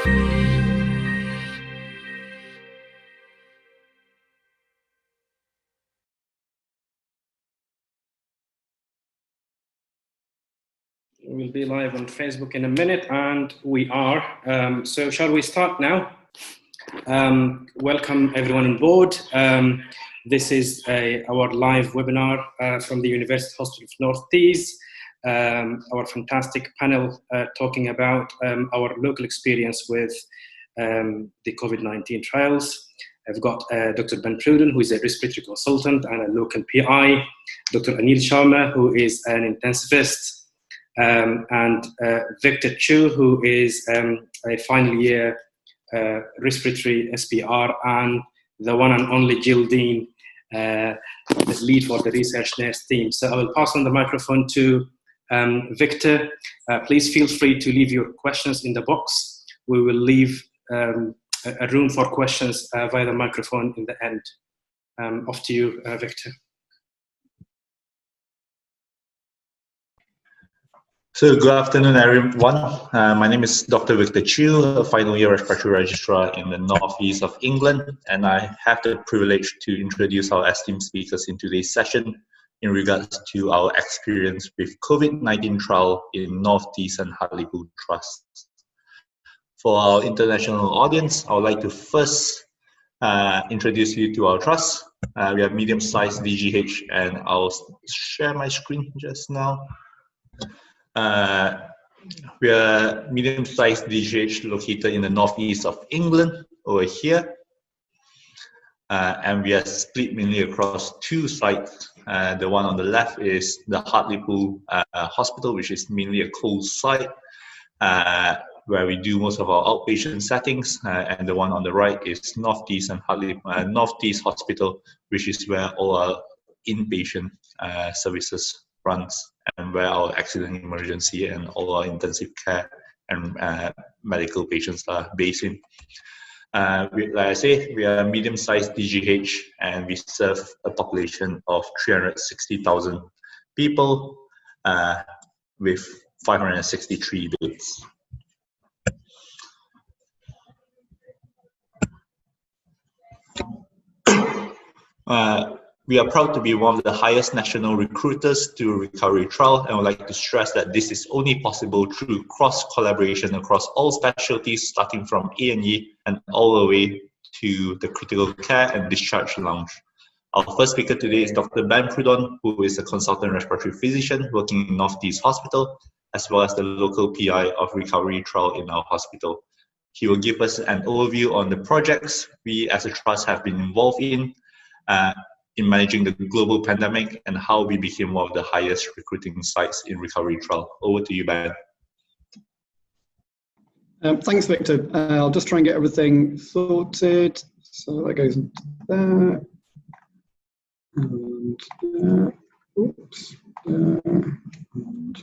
We'll be live on Facebook in a minute, and we are. So shall we start now? Welcome everyone on board. This is our live webinar from the University Hospital of North Tees, our fantastic panel talking about our local experience with the COVID-19 trials. I've got Dr.Ben Prudon, who is a respiratory consultant and a local PI, Dr. Anil Sharma, who is an intensivist, and Victor Chu, who is a final year respiratory SPR, and the one and only Jill Deane, the lead for the research nurse team. So I will pass on the microphone to Victor. Please feel free to leave your questions in the box. We will leave a room for questions via the microphone in the end. Off to you, Victor. So good afternoon, everyone. My name is Dr. Victor Chu, a final year respiratory registrar in the northeast of England, and I have the privilege to introduce our esteemed speakers in today's session in regards to our experience with COVID-19 trial in Northeast and Hartlepool Trust. For our international audience, I would like to first introduce you to our trust. We have medium-sized DGH, and I'll share my screen just now. We are medium-sized DGH located in the northeast of England over here, and we are split mainly across two sites. The one on the left is the Hartlepool Hospital, which is mainly a cold site where we do most of our outpatient settings, and the one on the right is Northeast and Northeast Hospital, which is where all our inpatient services runs, and where our accident emergency and all our intensive care and medical patients are based in. Like I say, we are a medium-sized DGH, and we serve a population of 360,000 people with 563 beds. We are proud to be one of the highest national recruiters to recovery trial, and would like to stress that this is only possible through cross-collaboration across all specialties, starting from A&E and all the way to the critical care and discharge lounge. Our first speaker today is Dr.Ben Prudon, who is a consultant respiratory physician working in Northeast Hospital, as well as the local PI of recovery trial in our hospital. He will give us an overview on the projects we as a trust have been involved in managing the global pandemic, and how we became one of the highest recruiting sites in recovery trial. Over to you, Ben. Thanks, Victor. I'll just try and get everything sorted. So that goes into there. And oops. And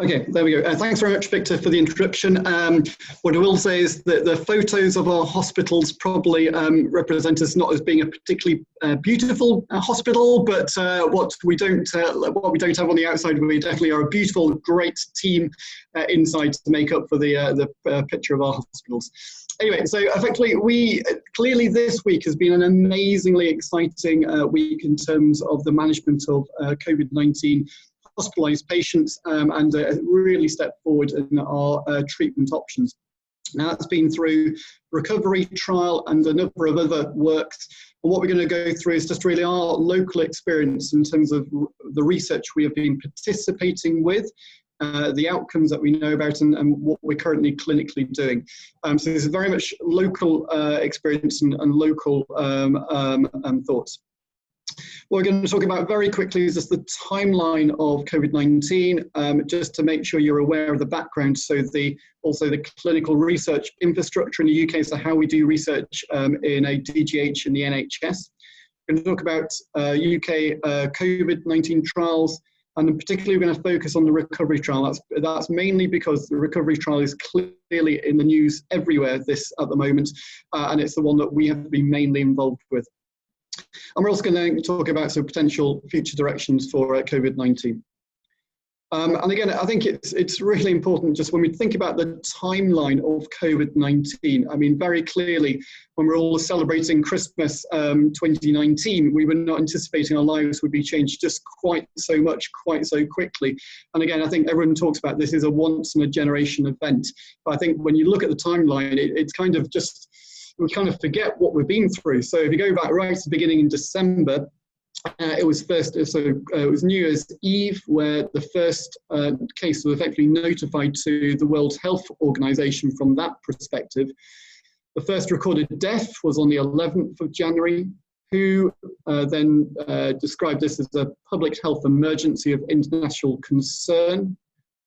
okay, there we go. Thanks very much, Victor, for the introduction. What I will say is that the photos of our hospitals probably represent us not as being a particularly beautiful hospital, but what we don't have on the outside, we definitely are a beautiful, great team inside to make up for the picture of our hospitals. Anyway, so effectively, clearly this week has been an amazingly exciting week in terms of the management of COVID-19 hospitalized patients and really step forward in our treatment options. Now, that's been through recovery trial and a number of other works. And what we're going to go through is just really our local experience in terms of the research we have been participating with, the outcomes that we know about, and what we're currently clinically doing. So this is very much local experience and local thoughts. What we're going to talk about very quickly is just the timeline of COVID-19, just to make sure you're aware of the background. So also the clinical research infrastructure in the UK, so how we do research in a DGH in the NHS. We're going to talk about UK COVID-19 trials, and particularly we're going to focus on the recovery trial. That's mainly because the recovery trial is clearly in the news everywhere at the moment, and it's the one that we have been mainly involved with. And we're also going to talk about some potential future directions for COVID-19. And again, I think it's really important just when we think about the timeline of COVID-19. I mean, very clearly, when we're all celebrating Christmas 2019, we were not anticipating our lives would be changed just quite so much, quite so quickly. And again, I think everyone talks about this is a once in a generation event. But I think when you look at the timeline, it's kind of just, we kind of forget what we've been through. So if you go back right to the beginning in December, it was New Year's Eve where the first case was effectively notified to the World Health Organization from that perspective. The first recorded death was on the 11th of January, who then described this as a public health emergency of international concern.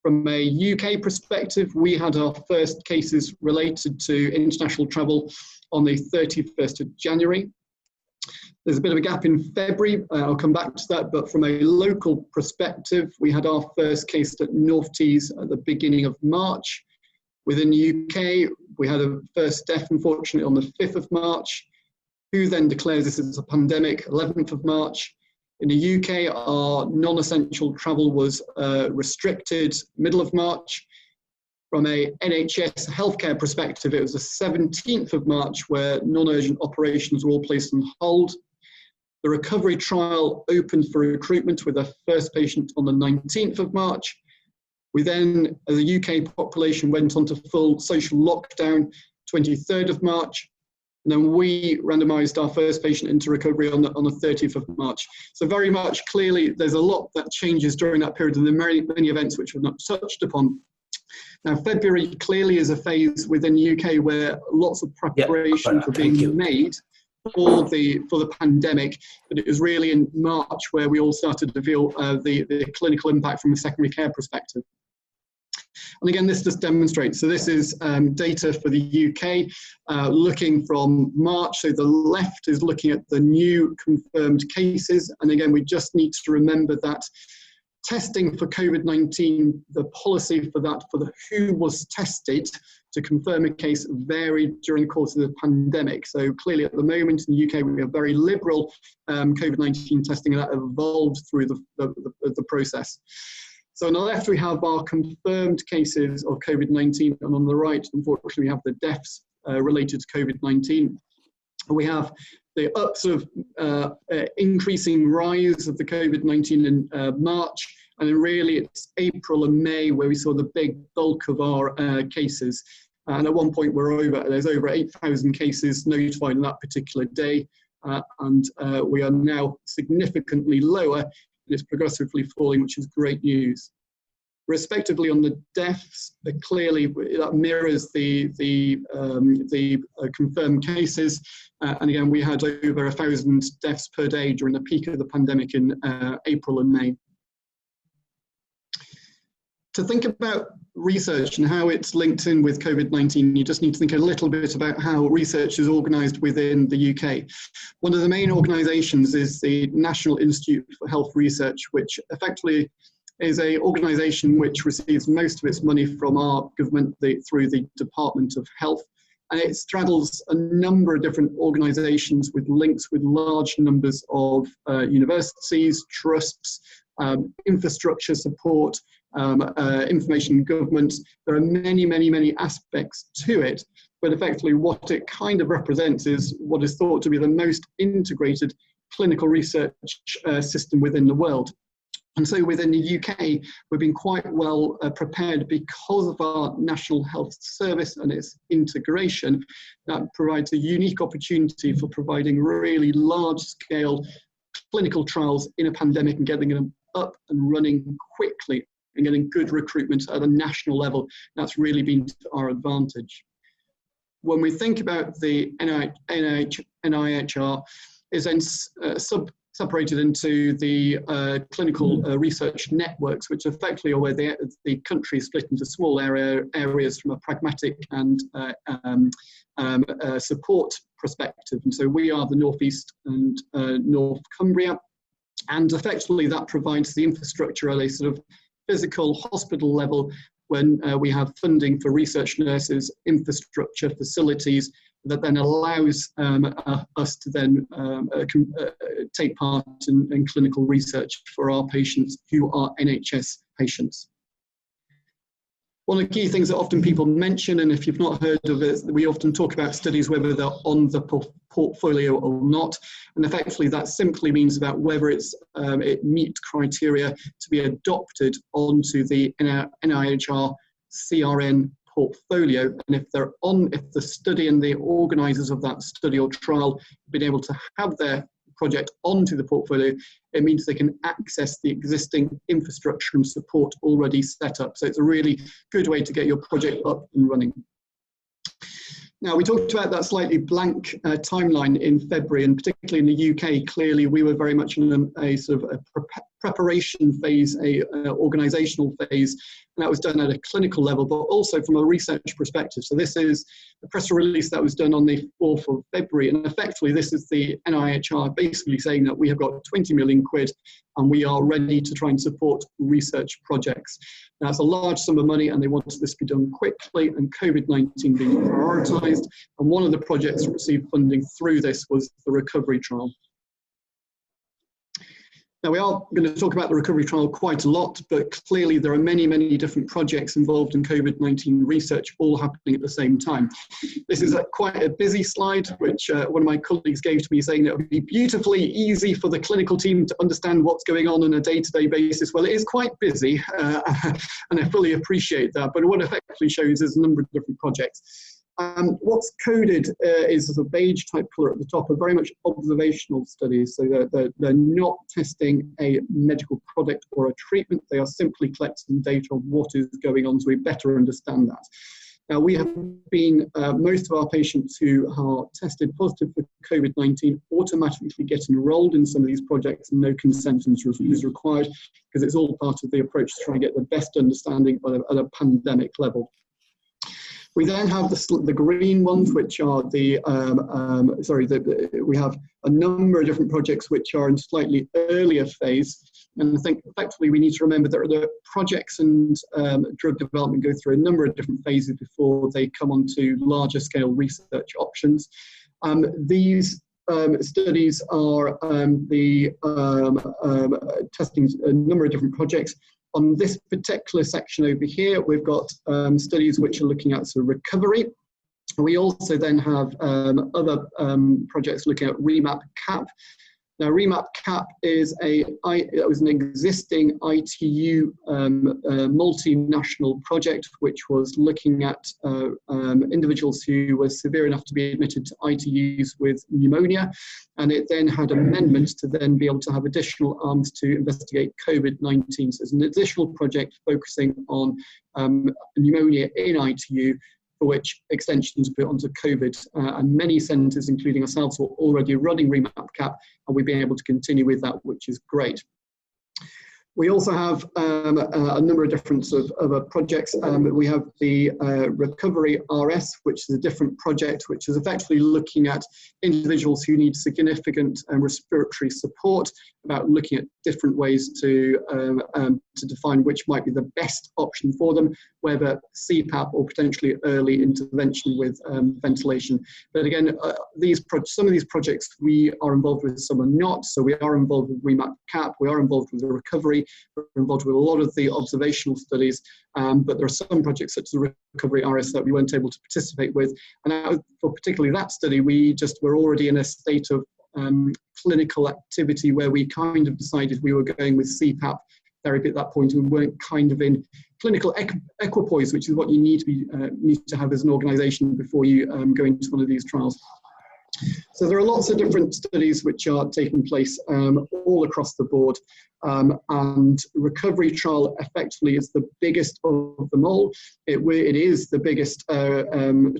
From a UK perspective, we had our first cases related to international travel on the 31st of January. There's a bit of a gap in February, I'll come back to that, but from a local perspective, we had our first case at North Tees at the beginning of March. Within the UK, we had a first death, unfortunately, on the 5th of March. Who then declares this as a pandemic? 11th of March. In the UK, our non-essential travel was restricted middle of March. From a NHS healthcare perspective, it was the 17th of March where non-urgent operations were all placed on hold. The recovery trial opened for recruitment with a first patient on the 19th of March. We then, as a UK population, went on to full social lockdown 23rd of March. And then we randomized our first patient into recovery on the 30th of March. So very much clearly, there's a lot that changes during that period, and there are many events which we've not touched upon. Now, February clearly is a phase within the UK where lots of preparations were being made for the pandemic, but it was really in March where we all started to feel the clinical impact from a secondary care perspective. And again, this just demonstrates, so this is data for the UK looking from March. So the left is looking at the new confirmed cases. And again, we just need to remember that testing for COVID-19, the policy for that, for the who was tested to confirm a case varied during the course of the pandemic. So clearly at the moment in the UK, we have very liberal COVID-19 testing, and that evolved through the process. So on the left, we have our confirmed cases of COVID-19, and on the right, unfortunately, we have the deaths related to COVID-19. We have the increasing rise of the COVID-19 in March, and then really it's April and May where we saw the big bulk of our cases. And at one point there's over 8,000 cases notified on that particular day, and we are now significantly lower. It's progressively falling, which is great news. Respectively, on the deaths, clearly that mirrors the confirmed cases. And again, we had over 1,000 deaths per day during the peak of the pandemic in April and May. To think about research and how it's linked in with COVID-19, you just need to think a little bit about how research is organised within the UK. One of the main organisations is the National Institute for Health Research, which effectively is an organisation which receives most of its money from our government through the Department of Health. And it straddles a number of different organisations with links with large numbers of universities, trusts, infrastructure support, information government. There are many aspects to it, but effectively what it kind of represents is what is thought to be the most integrated clinical research system within the world. And so within the UK, we've been quite well prepared because of our National Health Service and its integration. That provides a unique opportunity for providing really large-scale clinical trials in a pandemic and getting them up and running quickly and getting good recruitment at a national level. That's really been to our advantage. When we think about the NIHR, is then separated into the clinical research networks, which effectively are where the country is split into small areas from a pragmatic and support perspective. And so we are the North East and North Cumbria, and effectively that provides the infrastructure at a sort of physical hospital level when we have funding for research nurses, infrastructure, facilities, that then allows us to then take part in clinical research for our patients who are NHS patients. One of the key things that often people mention, and if you've not heard of it, we often talk about studies whether they're on the portfolio or not, and effectively that simply means about whether it meets criteria to be adopted onto the NIHR CRN portfolio, and if the study and the organisers of that study or trial have been able to have their project onto the portfolio, it means they can access the existing infrastructure and support already set up. So it's a really good way to get your project up and running. Now, we talked about that slightly blank timeline in February, and particularly in the UK, clearly we were very much in a sort of a preparation phase, a organisational phase, and that was done at a clinical level, but also from a research perspective. So this is the press release that was done on the 4th of February, and effectively this is the NIHR basically saying that we have got 20 million quid and we are ready to try and support research projects. Now, it's a large sum of money and they wanted this to be done quickly, and COVID-19 being prioritised, and one of the projects that received funding through this was the recovery trial. Now, we are going to talk about the recovery trial quite a lot, but clearly there are many, many different projects involved in COVID-19 research all happening at the same time. This is quite a busy slide, which one of my colleagues gave to me, saying that it would be beautifully easy for the clinical team to understand what's going on a day-to-day basis. Well, it is quite busy, and I fully appreciate that, but what it effectively shows is a number of different projects. What's coded is the beige type colour at the top are very much observational studies, so they're not testing a medical product or a treatment, they are simply collecting data on what is going on so we better understand that. Now, we have been, most of our patients who are tested positive for COVID-19 automatically get enrolled in some of these projects, and no consent is required, because it's all part of the approach to try and get the best understanding at a pandemic level. We then have the green ones, which are we have a number of different projects which are in slightly earlier phase. And I think effectively we need to remember that the projects and drug development go through a number of different phases before they come onto larger scale research options. These studies are testing a number of different projects. On this particular section over here, we've got studies which are looking at sort of recovery. We also then have other projects looking at REMAP-CAP. Now, REMAP-CAP is was an existing ITU multinational project which was looking at individuals who were severe enough to be admitted to ITUs with pneumonia, and it then had amendments to then be able to have additional arms to investigate COVID-19. So it's an additional project focusing on pneumonia in ITU, for which extensions put onto COVID, and many centres, including ourselves, were already running REMAP-CAP, and we've been able to continue with that, which is great. We also have a number of different sort of other projects. We have the Recovery RS, which is a different project, which is effectively looking at individuals who need significant respiratory support, about looking at different ways to define which might be the best option for them, whether CPAP or potentially early intervention with ventilation. But again, some of these projects we are involved with, some are not. So we are involved with REMAP-CAP, we are involved with the recovery, we're involved with a lot of the observational studies, but there are some projects such as the Recovery RS that we weren't able to participate with. And for particularly that study, we were already in a state of clinical activity where we kind of decided we were going with CPAP therapy at that point, and we weren't kind of in clinical equipoise, which is what you need to have as an organisation before you go into one of these trials. So there are lots of different studies which are taking place all across the board, and recovery trial effectively is the biggest of them all. It is the biggest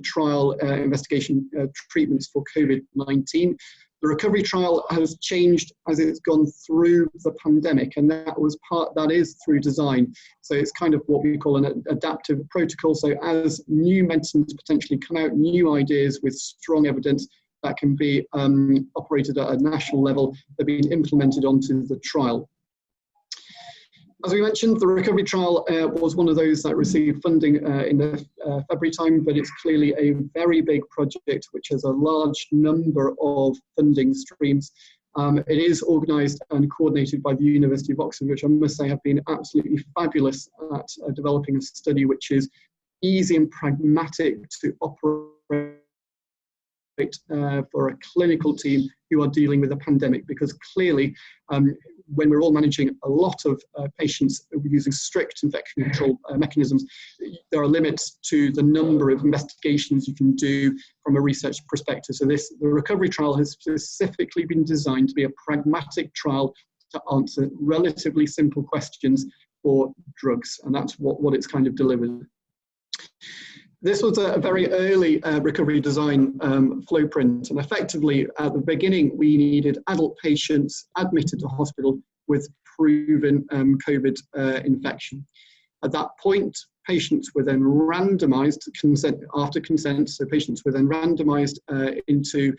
trial investigation treatments for COVID-19. The recovery trial has changed as it's gone through the pandemic, and that is through design. So it's kind of what we call an adaptive protocol. So as new medicines potentially come out, new ideas with strong evidence that can be operated at a national level, they're being implemented onto the trial. As we mentioned, the recovery trial was one of those that received funding in the February time, but it's clearly a very big project which has a large number of funding streams. It is organised and coordinated by the University of Oxford, which I must say have been absolutely fabulous at developing a study which is easy and pragmatic to operate for a clinical team who are dealing with a pandemic, because clearly when we're all managing a lot of patients using strict infection control mechanisms, there are limits to the number of investigations you can do from a research perspective. So the recovery trial has specifically been designed to be a pragmatic trial to answer relatively simple questions for drugs, and that's what it's kind of delivered. This was a very early recovery design flow print, and effectively at the beginning we needed adult patients admitted to hospital with proven COVID infection. At that point, patients were then randomized after consent, so patients were then randomized into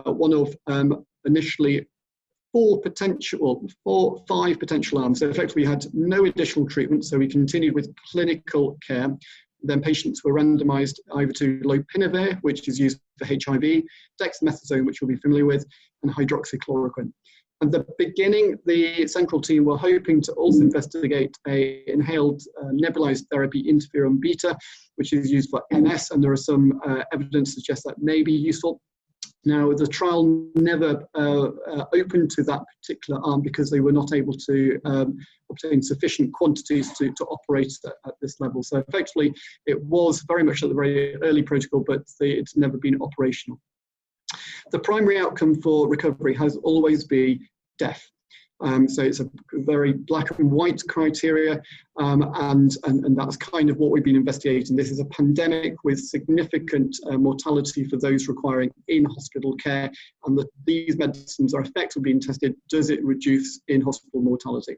one of initially five potential arms. So effectively we had no additional treatment, so we continued with clinical care. Then patients were randomized either to lopinavir, which is used for HIV, dexamethasone, which you'll be familiar with, and hydroxychloroquine. At the beginning, the central team were hoping to also investigate a inhaled nebulized therapy, interferon beta, which is used for MS, and there are some evidence to suggest that may be useful. Now, the trial never opened to that particular arm because they were not able to obtain sufficient quantities to operate at this level. So effectively, it was very much at the very early protocol, but it's never been operational. The primary outcome for recovery has always been death. So it's a very black and white criteria, and that's kind of what we've been investigating. This is a pandemic with significant mortality for those requiring in-hospital care, and these medicines are effectively being tested. Does it reduce in-hospital mortality?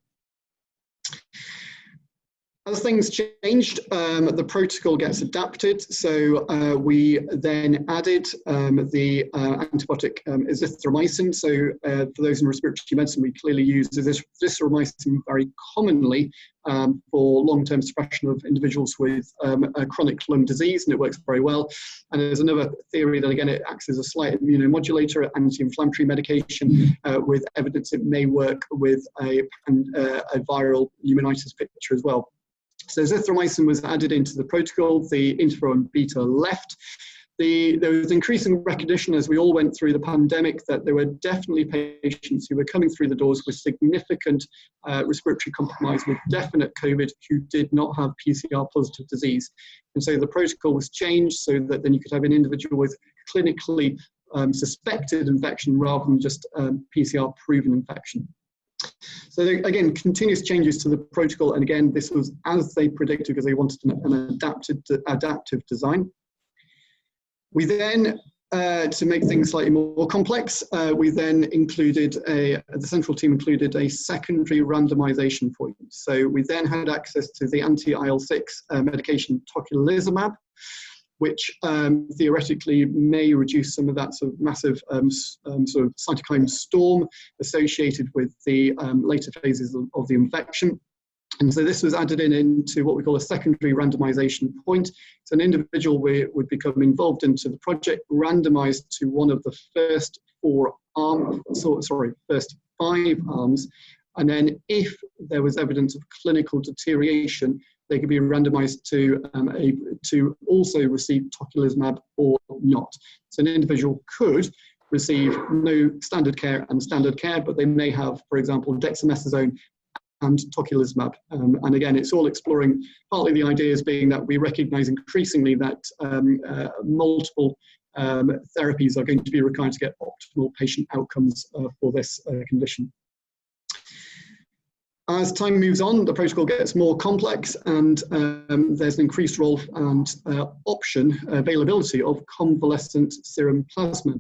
As things changed, the protocol gets adapted. So we then added the antibiotic azithromycin. So for those in respiratory medicine, we clearly use azithromycin very commonly for long-term suppression of individuals with chronic lung disease, and it works very well. And there's another theory that, again, it acts as a slight immunomodulator, anti-inflammatory medication, with evidence it may work with a viral pneumonitis picture as well. So azithromycin was added into the protocol, the interferon beta left. There was increasing recognition as we all went through the pandemic that there were definitely patients who were coming through the doors with significant respiratory compromise with definite COVID who did not have PCR positive disease. And so the protocol was changed so that then you could have an individual with clinically suspected infection rather than just PCR proven infection. So again, continuous changes to the protocol, and again, this was as they predicted because they wanted an adaptive design. We then, to make things slightly more complex, we then included the central team included a secondary randomization point. So we then had access to the anti-IL-6 medication tocilizumab, which theoretically may reduce some of that sort of massive sort of cytokine storm associated with the later phases of the infection. And so this was added into what we call a secondary randomization point. So an individual would become involved into the project, randomized to one of the first first 5 arms. And then if there was evidence of clinical deterioration, they could be randomized to also receive tocilizumab or not. So an individual could receive no standard care and standard care, but they may have, for example, dexamethasone and tocilizumab. And again, it's all exploring, partly the ideas being that we recognize increasingly that multiple therapies are going to be required to get optimal patient outcomes for this condition. As time moves on, the protocol gets more complex, and there's an increased role and availability of convalescent serum plasma.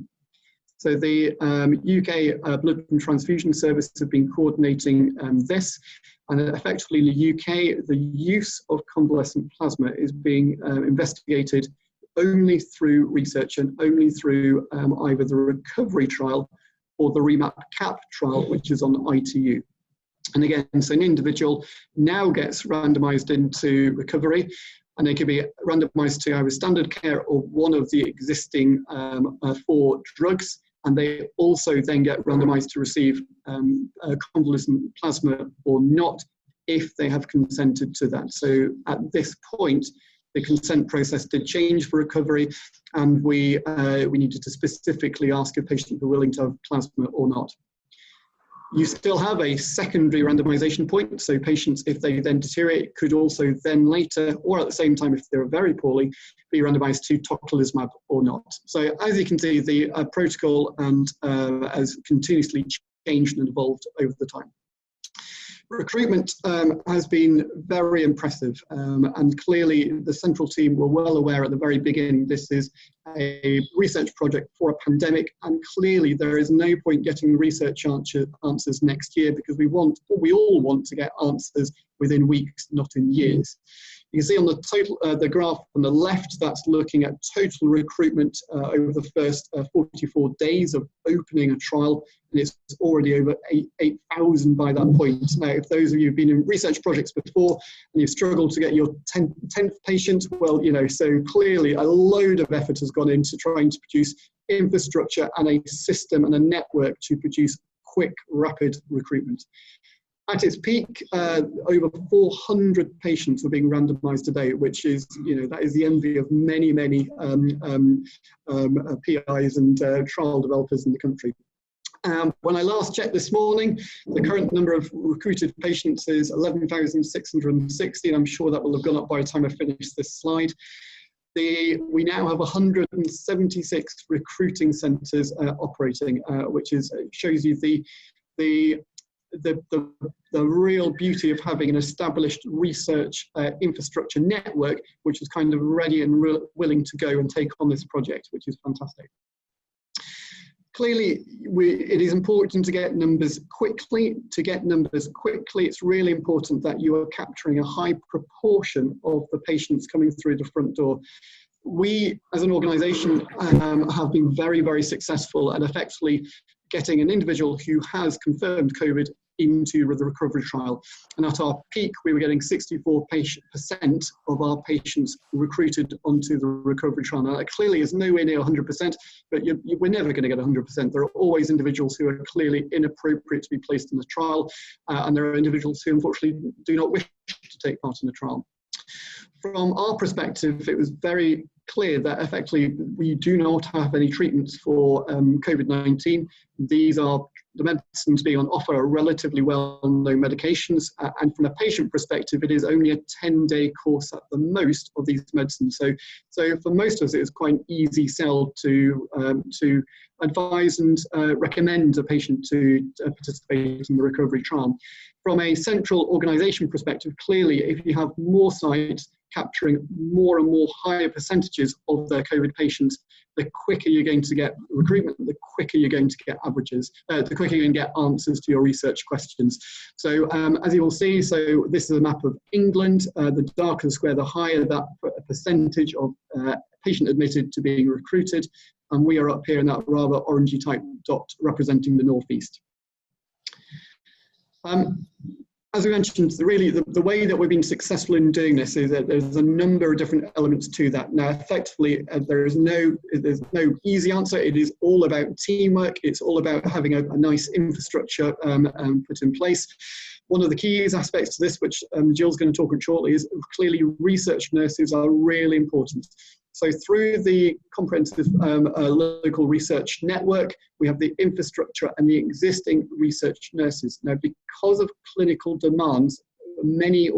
So the UK Blood and Transfusion Service have been coordinating this, and effectively in the UK, the use of convalescent plasma is being investigated only through research and only through either the recovery trial or the REMAP-CAP trial, which is on ITU. And again, so an individual now gets randomized into recovery, and they can be randomized to either standard care or one of the existing 4 drugs. and they also then get randomized to receive convalescent plasma or not, if they have consented to that. So at this point, the consent process did change for recovery, and we needed to specifically ask if patients were willing to have plasma or not. You still have a secondary randomization point, so patients, if they then deteriorate, could also then later, or at the same time if they're very poorly, be randomized to tocilizumab or not. So as you can see, the protocol has continuously changed and evolved over the time. Recruitment has been very impressive, and clearly the central team were well aware at the very beginning this is a research project for a pandemic, and clearly there is no point getting research answers next year, because we all want to get answers within weeks, not in years. You can see on the total, the graph on the left, that's looking at total recruitment over the first 44 days of opening a trial, and it's already over 8,000 by that point. Now, if those of you who've been in research projects before and you've struggled to get your 10th patient, well, you know, so clearly a load of effort has gone into trying to produce infrastructure and a system and a network to produce quick, rapid recruitment. At its peak, over 400 patients were being randomized a day, which is, you know, that is the envy of many, many PIs and trial developers in the country. When I last checked this morning, the current number of recruited patients is 11,660, and I'm sure that will have gone up by the time I finish this slide. We now have 176 recruiting centres operating, which shows you the real beauty of having an established research infrastructure network, which is kind of ready and willing to go and take on this project, which is fantastic. Clearly, it is important to get numbers quickly. To get numbers quickly, it's really important that you are capturing a high proportion of the patients coming through the front door. We, as an organisation, have been very, very successful at effectively getting an individual who has confirmed COVID into the recovery trial. And at our peak, we were getting 64% of our patients recruited onto the recovery trial. Now, that clearly is nowhere near 100%, but we're never going to get 100%. There are always individuals who are clearly inappropriate to be placed in the trial, and there are individuals who unfortunately do not wish to take part in the trial. From our perspective, it was very clear that effectively we do not have any treatments for COVID-19. These are the medicines being on offer are relatively well-known medications, and from a patient perspective, it is only a 10-day course at the most of these medicines. So for most of us, it is quite an easy sell to advise and recommend a patient to participate in the recovery trial. From a central organisation perspective, clearly, if you have more sites capturing more and more higher percentages of their COVID patients, the quicker you're going to get recruitment, the quicker you're going to get averages, the quicker you're going to get answers to your research questions. So as you will see, so this is a map of England. The darker the square, the higher that percentage of patient admitted to being recruited. And we are up here in that rather orangey type dot representing the northeast. As we mentioned, really the way that we've been successful in doing this is that there's a number of different elements to that. Now, effectively, there's no easy answer. It is all about teamwork. It's all about having a nice infrastructure put in place. One of the key aspects to this, which Jill's going to talk about shortly, is clearly research nurses are really important. So through the comprehensive local research network, we have the infrastructure and the existing research nurses. Now, because of clinical demands, many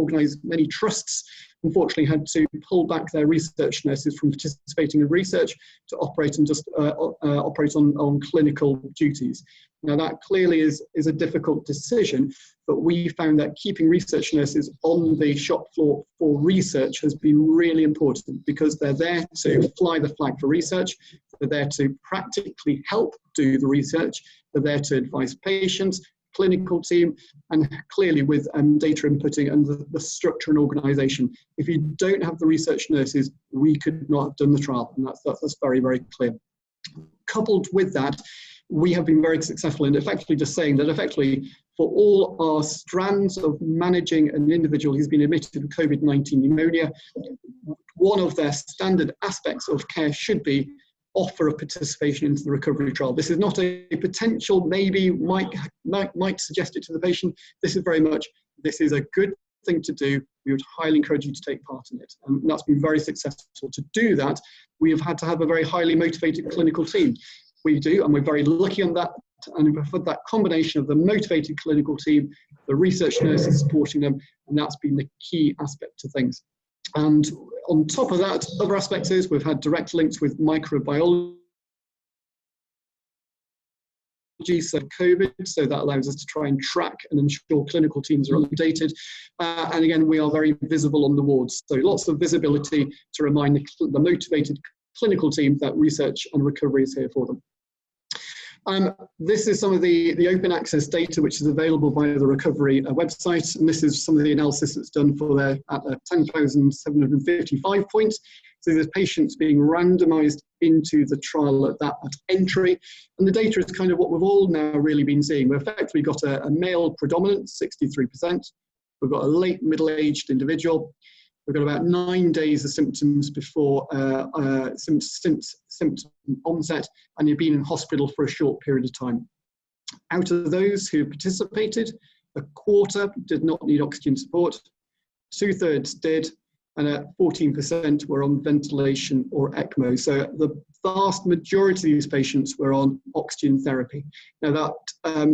trusts unfortunately had to pull back their research nurses from participating in research to operate and just operate on clinical duties. Now, that clearly is a difficult decision, but we found that keeping research nurses on the shop floor for research has been really important, because they're there to fly the flag for research, they're there to practically help do the research, they're there to advise patients, clinical team, and clearly with data inputting and the structure and organisation. If you don't have the research nurses, we could not have done the trial, and that's very, very clear. Coupled with that, we have been very successful in effectively just saying that effectively for all our strands of managing an individual who's been admitted with COVID-19 pneumonia, one of their standard aspects of care should be offer of participation into the recovery trial. This is not a potential, maybe, might suggest it to the patient. This is very much, this is a good thing to do. We would highly encourage you to take part in it. And that's been very successful. To do that, we have had to have a very highly motivated clinical team. We do, and we're very lucky on that. And we've had that combination of the motivated clinical team, the research nurses supporting them, and that's been the key aspect to things. And on top of that, other aspects is we've had direct links with microbiology, so COVID, so that allows us to try and track and ensure clinical teams are updated. And again, we are very visible on the wards, so lots of visibility to remind the motivated clinical team that research and recovery is here for them. This is some of the open access data which is available via the recovery website, and this is some of the analysis that's done for their 10,755 points. So there's patients being randomized into the trial at entry, and the data is kind of what we've all now really been seeing. We've effectively got a male predominant, 63%. We've got a late middle-aged individual. We've got about 9 days of symptoms before symptom onset, and you've been in hospital for a short period of time. Out of those who participated, a quarter did not need oxygen support, 2/3 did, and 14% were on ventilation or ECMO. So the vast majority of these patients were on oxygen therapy. Now that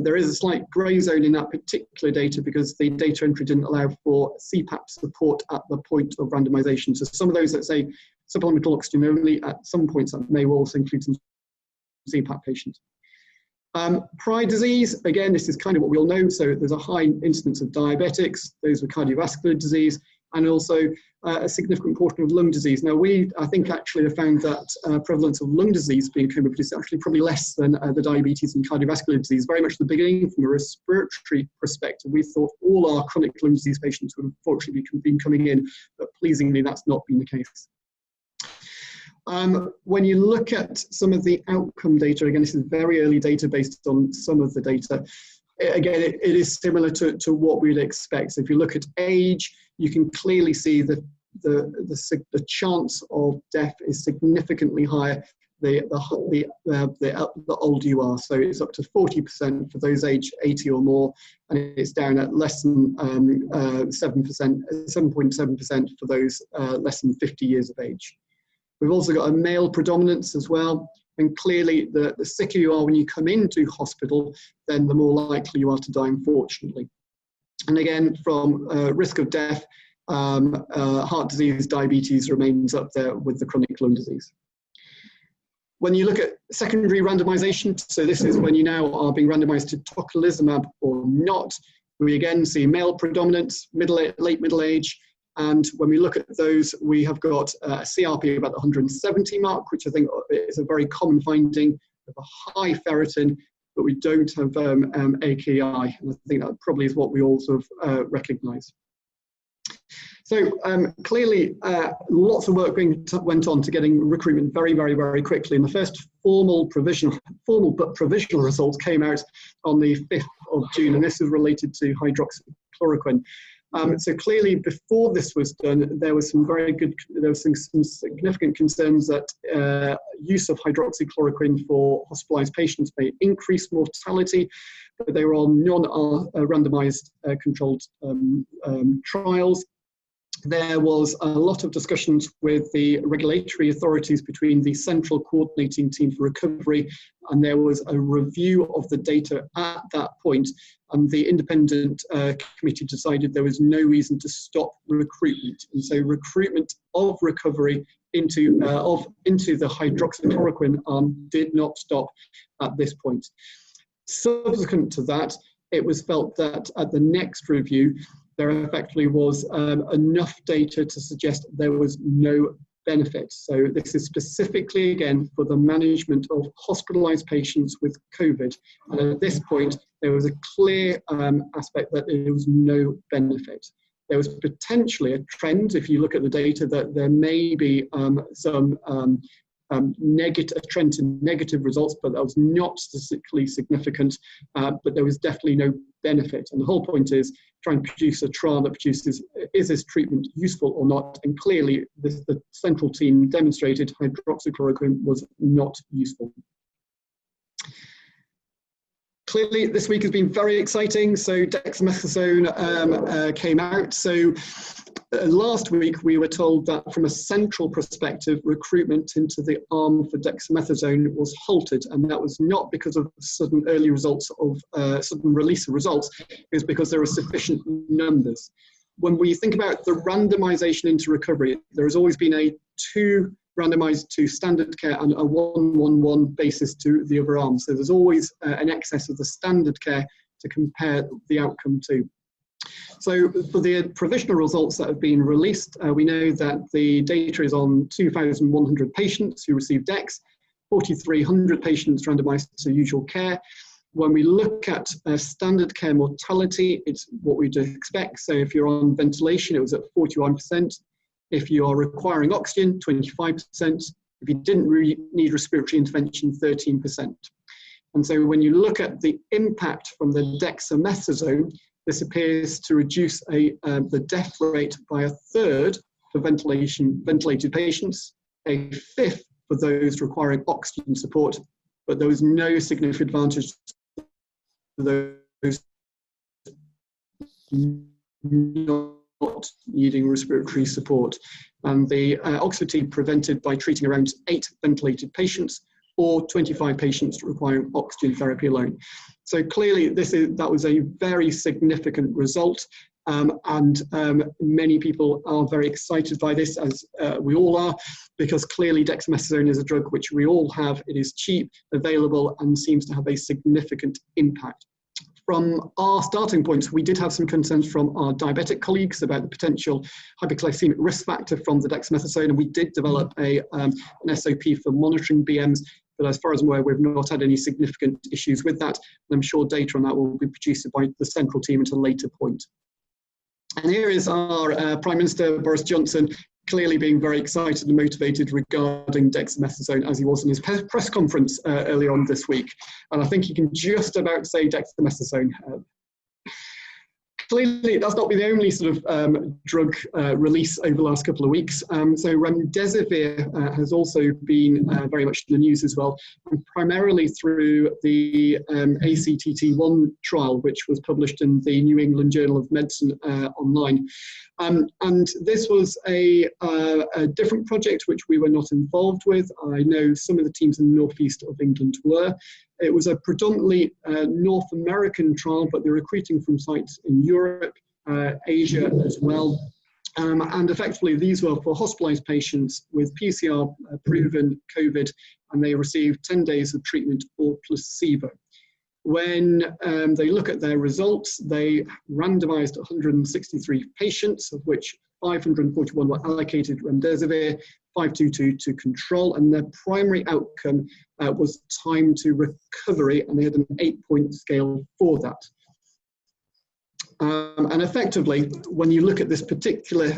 there is a slight grey zone in that particular data because the data entry didn't allow for CPAP support at the point of randomization. So some of those that say supplemental oxygen only, at some points that may also include some CPAP patients. Prior disease, again, this is kind of what we all know. So there's a high incidence of diabetics, those with cardiovascular disease, and also a significant portion of lung disease. Now, I think, actually have found that prevalence of lung disease being comorbid is actually probably less than the diabetes and cardiovascular disease. Very much the beginning, from a respiratory perspective, we thought all our chronic lung disease patients would unfortunately been coming in, but pleasingly, that's not been the case. When you look at some of the outcome data, again, this is very early data based on some of the data. Again, it is similar to what we'd expect. So if you look at age, you can clearly see that the chance of death is significantly higher the older you are. So it's up to 40% for those aged 80 or more, and it's down at less than 7.7% for those less than 50 years of age. We've also got a male predominance as well. And clearly, the sicker you are when you come into hospital, then the more likely you are to die, unfortunately. And again, from risk of death, heart disease, diabetes remains up there with the chronic lung disease. When you look at secondary randomization, so this is when you now are being randomized to tocilizumab or not, we again see male predominance, late middle age. And when we look at those, we have got a CRP about the 170 mark, which I think is a very common finding of a high ferritin, but we don't have AKI. And I think that probably is what we all sort of recognise. So clearly, lots of work went on to getting recruitment very, very, very quickly. And the first formal but provisional results came out on the 5th of June, and this is related to hydroxychloroquine. So clearly, before this was done, there was some some significant concerns that use of hydroxychloroquine for hospitalized patients may increase mortality, but they were all non-randomized controlled trials. There was a lot of discussions with the regulatory authorities between the central coordinating team for recovery, and there was a review of the data at that point, and the independent committee decided there was no reason to stop recruitment. And so recruitment of recovery into the hydroxychloroquine arm did not stop at this point. Subsequent to that, it was felt that at the next review, there effectively was enough data to suggest there was no benefit. So this is specifically, again, for the management of hospitalized patients with COVID. And at this point, there was a clear aspect that there was no benefit. There was potentially a trend, if you look at the data, that there may be some trend to negative results, but that was not statistically significant, but there was definitely no benefit. And the whole point is try and produce a trial that produces, is this treatment useful or not? And clearly, the central team demonstrated hydroxychloroquine was not useful. Clearly, this week has been very exciting. So dexamethasone came out. So last week, we were told that from a central perspective, recruitment into the arm for dexamethasone was halted. And that was not because of sudden early results of sudden release of results. It was because there were sufficient numbers. When we think about the randomization into recovery, there has always been a randomized to standard care and a 1-1-1 basis to the other arm. So there's always an excess of the standard care to compare the outcome to. So for the provisional results that have been released, we know that the data is on 2,100 patients who received Dex, 4,300 patients randomized to usual care. When we look at standard care mortality, it's what we'd expect. So if you're on ventilation, it was at 41%. If you are requiring oxygen, 25%. If you didn't need respiratory intervention, 13%. And so when you look at the impact from the dexamethasone, this appears to reduce the death rate by 1/3 for ventilated patients, 1/5 for those requiring oxygen support, but there was no significant advantage to those not needing respiratory support. And the oxygen prevented by treating around 8 ventilated patients or 25 patients requiring oxygen therapy alone. So clearly that was a very significant result, and many people are very excited by this, as we all are, because clearly dexamethasone is a drug which we all have. It is cheap, available, and seems to have a significant impact. From our starting points, we did have some concerns from our diabetic colleagues about the potential hyperglycemic risk factor from the dexamethasone, and we did develop an SOP for monitoring BMs, but as far as I'm aware, we've not had any significant issues with that, and I'm sure data on that will be produced by the central team at a later point. And here is our Prime Minister, Boris Johnson, clearly being very excited and motivated regarding dexamethasone, as he was in his press conference earlier on this week. And I think he can just about say dexamethasone. Clearly, that's not been the only sort of drug release over the last couple of weeks. So remdesivir has also been very much in the news as well, and primarily through the ACTT1 trial, which was published in the New England Journal of Medicine online. And this was a different project which we were not involved with. I know some of the teams in the northeast of England were. It was a predominantly North American trial, but they're recruiting from sites in Europe, Asia as well. And effectively, these were for hospitalized patients with PCR-proven COVID, and they received 10 days of treatment or placebo. When they look at their results, they randomized 163 patients, of which 541 were allocated remdesivir, 522 to control, and their primary outcome was time to recovery, and they had an 8-point scale for that. And effectively, when you look at this particular,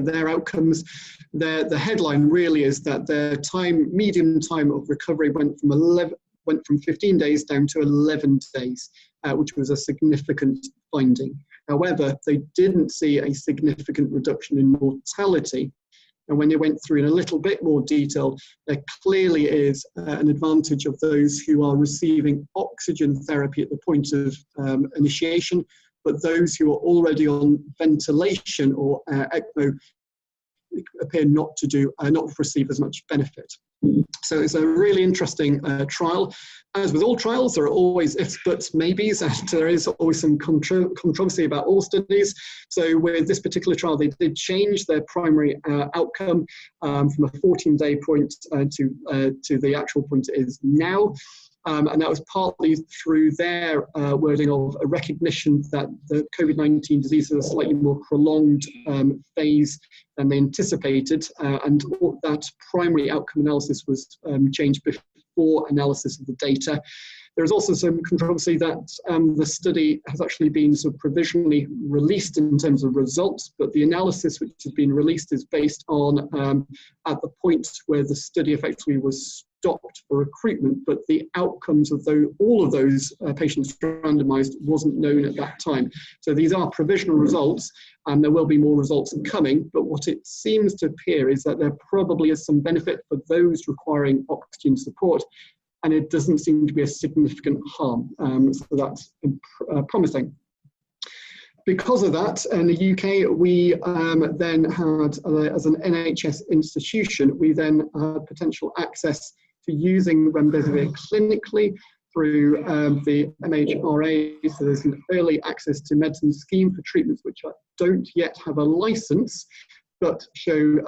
their outcomes, the headline really is that their median time of recovery went from 15 days down to 11 days, which was a significant finding. However, they didn't see a significant reduction in mortality. And when they went through in a little bit more detail, there clearly is an advantage of those who are receiving oxygen therapy at the point of initiation, but those who are already on ventilation or ECMO appear not to receive as much benefit. So it's a really interesting trial. As with all trials, there are always ifs, buts, maybes, and there is always some controversy about all studies. So with this particular trial, they did change their primary outcome from a 14-day point to the actual point it is now. And that was partly through their wording of a recognition that the COVID-19 disease is a slightly more prolonged phase than they anticipated, and that primary outcome analysis was changed before analysis of the data. There is also some controversy that the study has actually been sort of provisionally released in terms of results, but the analysis which has been released is based on at the point where the study effectively was stopped for recruitment, but the outcomes of all of those patients randomized wasn't known at that time. So these are provisional results, and there will be more results coming, but what it seems to appear is that there probably is some benefit for those requiring oxygen support, and it doesn't seem to be a significant harm. So that's promising. Because of that, in the UK, we then had, as an NHS institution, we then had potential access to using remdesivir clinically through the MHRA. So there's an early access to medicine scheme for treatments which don't yet have a license, but show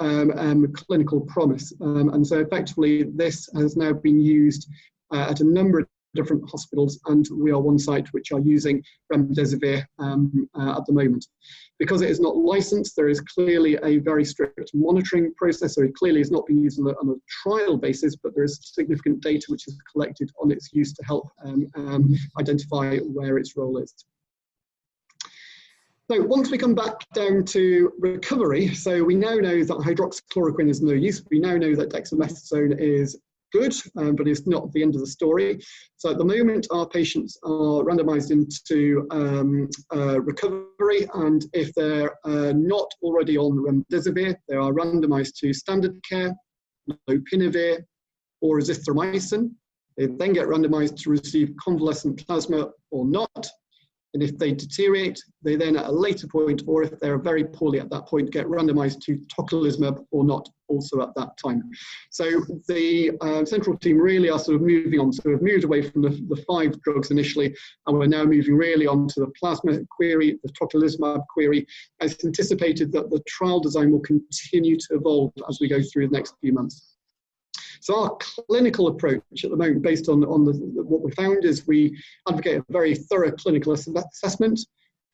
clinical promise. And so effectively, this has now been used at a number of different hospitals, and we are one site which are using remdesivir at the moment. Because it is not licensed, there is clearly a very strict monitoring process, so it clearly is not being used on a trial basis, but there is significant data which is collected on its use to help identify where its role is. So once we come back down to recovery, so we now know that hydroxychloroquine is no use. We now know that dexamethasone is good, but it's not the end of the story. So at the moment, our patients are randomized into recovery, and if they're not already on remdesivir, they are randomized to standard care, lopinavir, or azithromycin. They then get randomized to receive convalescent plasma or not. And if they deteriorate, they then at a later point, or if they're very poorly at that point, get randomized to tocilizumab or not also at that time. So the central team really are sort of moving on. So we've moved away from the 5 drugs initially, and we're now moving really on to the plasma query, the tocilizumab query. As anticipated that the trial design will continue to evolve as we go through the next few months. So our clinical approach at the moment, based on what we found, is we advocate a very thorough clinical assessment,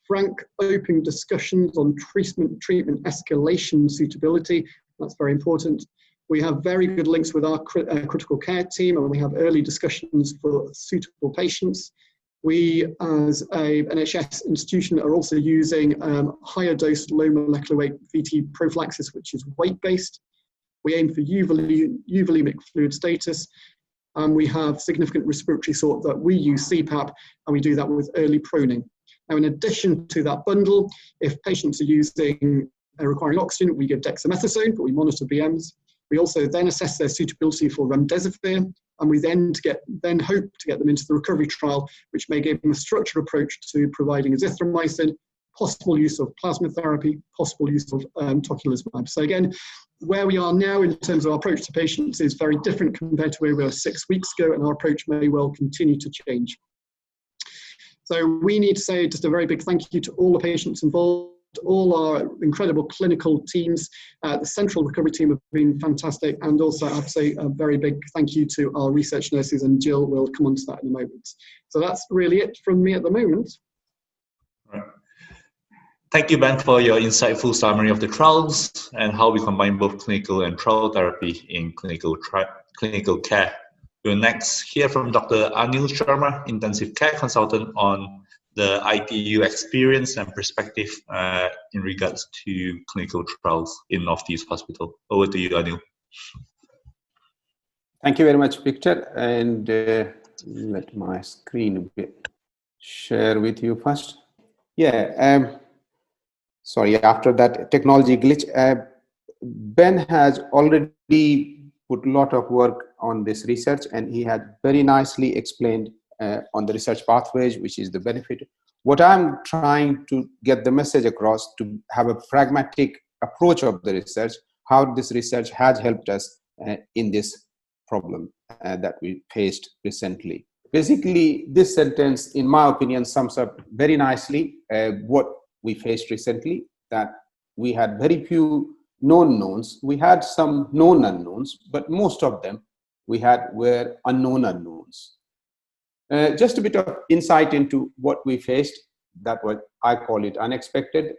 frank, open discussions on treatment escalation suitability. That's very important. We have very good links with our critical care team, and we have early discussions for suitable patients. We, as a NHS institution, are also using higher dose, low molecular weight VT prophylaxis, which is weight-based. We aim for euvolemic fluid status, and we have significant respiratory support that we use CPAP, and we do that with early proning. Now, in addition to that bundle, if patients are requiring oxygen, we give dexamethasone, but we monitor BMs. We also then assess their suitability for remdesivir, and we then hope to get them into the recovery trial, which may give them a structured approach to providing azithromycin, possible use of plasma therapy, possible use of tocilizumab. So again, where we are now in terms of our approach to patients is very different compared to where we were 6 weeks ago, and our approach may well continue to change. So we need to say just a very big thank you to all the patients involved, all our incredible clinical teams. The central recovery team have been fantastic, and also I have to say a very big thank you to our research nurses, and Jill will come on to that in a moment. So that's really it from me at the moment. Thank you, Ben, for your insightful summary of the trials and how we combine both clinical and trial therapy in clinical care. We'll next hear from Dr. Anil Sharma, intensive care consultant, on the ITU experience and perspective in regards to clinical trials in Northeast Hospital. Over to you, Anil. Thank you very much, Victor. And let my screen share with you first. Yeah. Sorry, after that technology glitch, Ben has already put a lot of work on this research, and he had very nicely explained on the research pathways, which is the benefit. What I'm trying to get the message across, to have a pragmatic approach of the research, how this research has helped us in this problem that we faced recently. Basically, this sentence, in my opinion, sums up very nicely what we faced recently, that we had very few known knowns. We had some known unknowns, but most of them were unknown unknowns. Just a bit of insight into what we faced, that what I call it unexpected.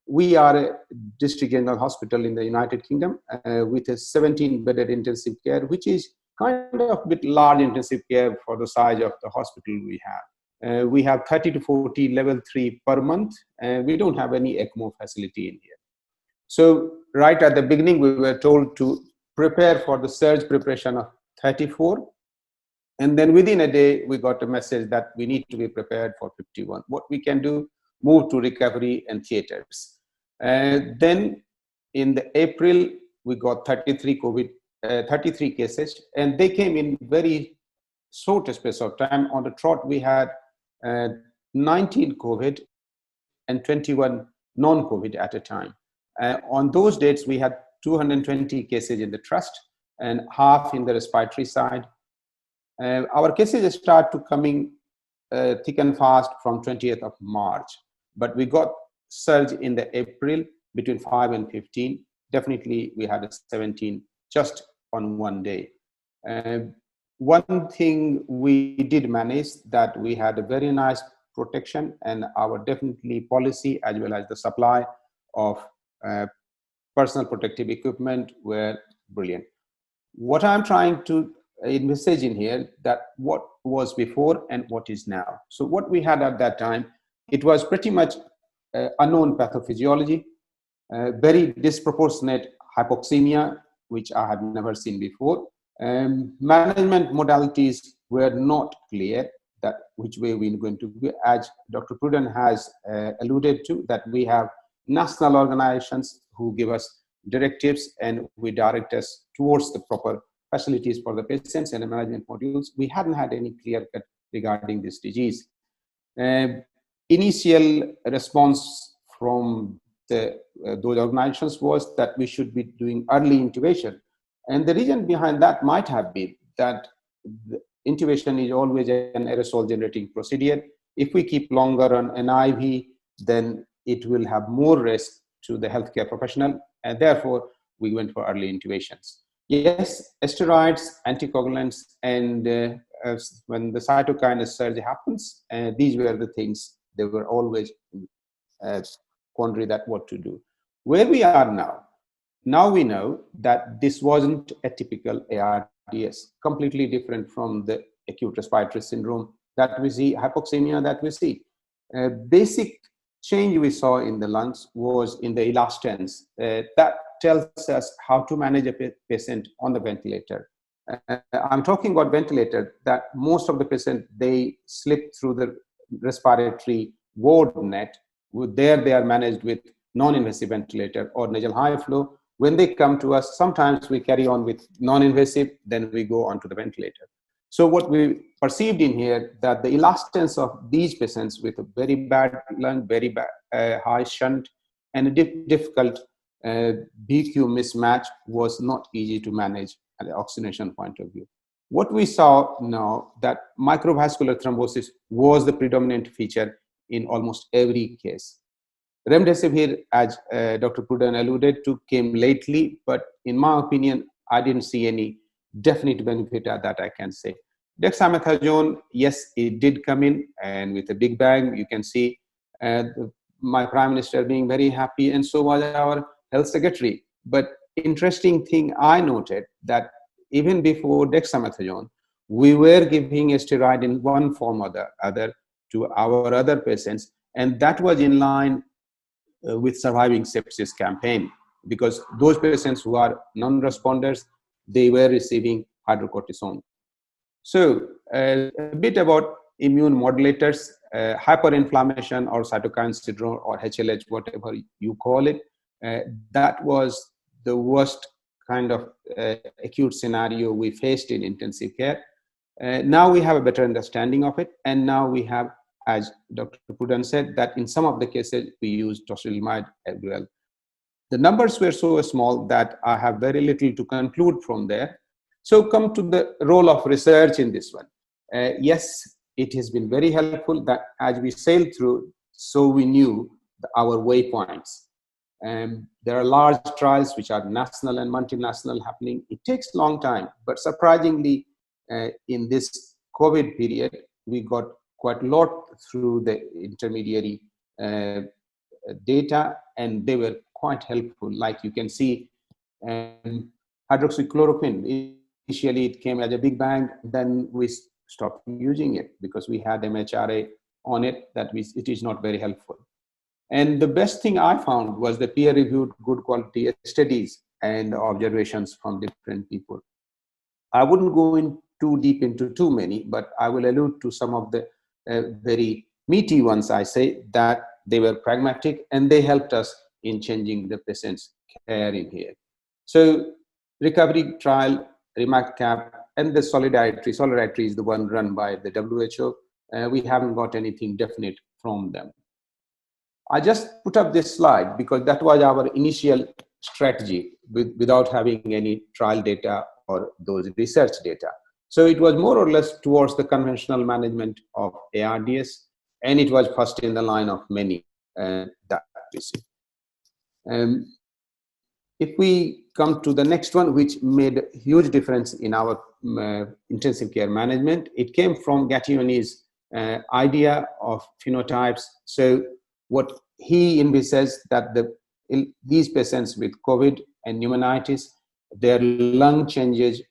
We are a district general hospital in the United Kingdom with a 17-bedded intensive care, which is kind of a bit large intensive care for the size of the hospital we have. We have 30 to 40 level 3 per month, and we don't have any ECMO facility in here. So right at the beginning, we were told to prepare for the surge preparation of 34. And then within a day, we got a message that we need to be prepared for 51. What we can do, move to recovery and theaters. Then in the April, we got 33 cases, and they came in very short space of time. On the trot, we had 19 COVID and 21 non-COVID at a time. On those dates, we had 220 cases in the trust and half in the respiratory side. Our cases start to coming thick and fast from 20th of March, but we got surge in the April between 5 and 15. Definitely, we had a 17 just on one day. One thing we did manage, that we had a very nice protection, and our definitely policy as well as the supply of personal protective equipment were brilliant. What I'm trying to envisage in here, that what was before and what is now. So what we had at that time, it was pretty much unknown pathophysiology, very disproportionate hypoxemia, which I had never seen before. Management modalities were not clear, that which way we're going to be, as Dr. Prudon has alluded to, that we have national organizations who give us directives and we direct us towards the proper facilities for the patients and the management modules. We hadn't had any clear cut regarding this disease. Initial response from those organizations was that we should be doing early intubation. And the reason behind that might have been that the intubation is always an aerosol generating procedure. If we keep longer on an IV, then it will have more risk to the healthcare professional, and therefore we went for early intubations. Yes, steroids, anticoagulants, and when the cytokine surge happens, these were the things they were always quandary that what to do. Where we are now we know that this wasn't a typical ARDS, completely different from the acute respiratory syndrome that we see, hypoxemia that we see. Basic change we saw in the lungs was in the elastance. That tells us how to manage a patient on the ventilator. I'm talking about ventilator, that most of the patients, they slip through the respiratory ward net. There they are managed with non-invasive ventilator or nasal high flow. When they come to us, sometimes we carry on with non-invasive, then we go on to the ventilator. So what we perceived in here, that the elastance of these patients with a very bad lung, very bad high shunt, and a difficult BQ mismatch was not easy to manage at the oxygenation point of view. What we saw now, that microvascular thrombosis was the predominant feature in almost every case. Remdesivir, as Dr. Prudon alluded to, came lately, but in my opinion, I didn't see any definite benefit at that I can say. Dexamethasone, yes, it did come in, and with a big bang, you can see my Prime Minister being very happy, and so was our Health Secretary. But interesting thing I noted, that even before dexamethasone, we were giving a steroid in one form or the other to our other patients, and that was in line with surviving sepsis campaign, because those patients who are non-responders, they were receiving hydrocortisone. So a bit about immune modulators, hyperinflammation or cytokine syndrome or HLH, whatever you call it, that was the worst kind of acute scenario we faced in intensive care. Now we have a better understanding of it, and now we have, as Dr. Prudon said, that in some of the cases we use tocilizumab as well. The numbers were so small that I have very little to conclude from there. So come to the role of research in this one. Yes, it has been very helpful that as we sailed through, so we knew our waypoints. There are large trials which are national and multinational happening. It takes a long time, but surprisingly, in this COVID period, we got quite a lot through the intermediary data, and they were quite helpful. Like you can see, hydroxychloroquine, initially it came as a big bang, then we stopped using it because we had MHRA on it, that it is not very helpful. And the best thing I found was the peer-reviewed good quality studies and observations from different people. I wouldn't go in too deep into too many, but I will allude to some of the very meaty ones. I say that they were pragmatic and they helped us in changing the patient's care in here. So recovery trial, REMAC-CAP, and the solidarity. Solidarity is the one run by the WHO. We haven't got anything definite from them. I just put up this slide because that was our initial strategy without having any trial data or those research data. So it was more or less towards the conventional management of ARDS, and it was first in the line of many that we see. If we come to the next one, which made a huge difference in our intensive care management, it came from Gattioni's idea of phenotypes. So what he envisages that these patients with COVID and pneumonitis, their lung changes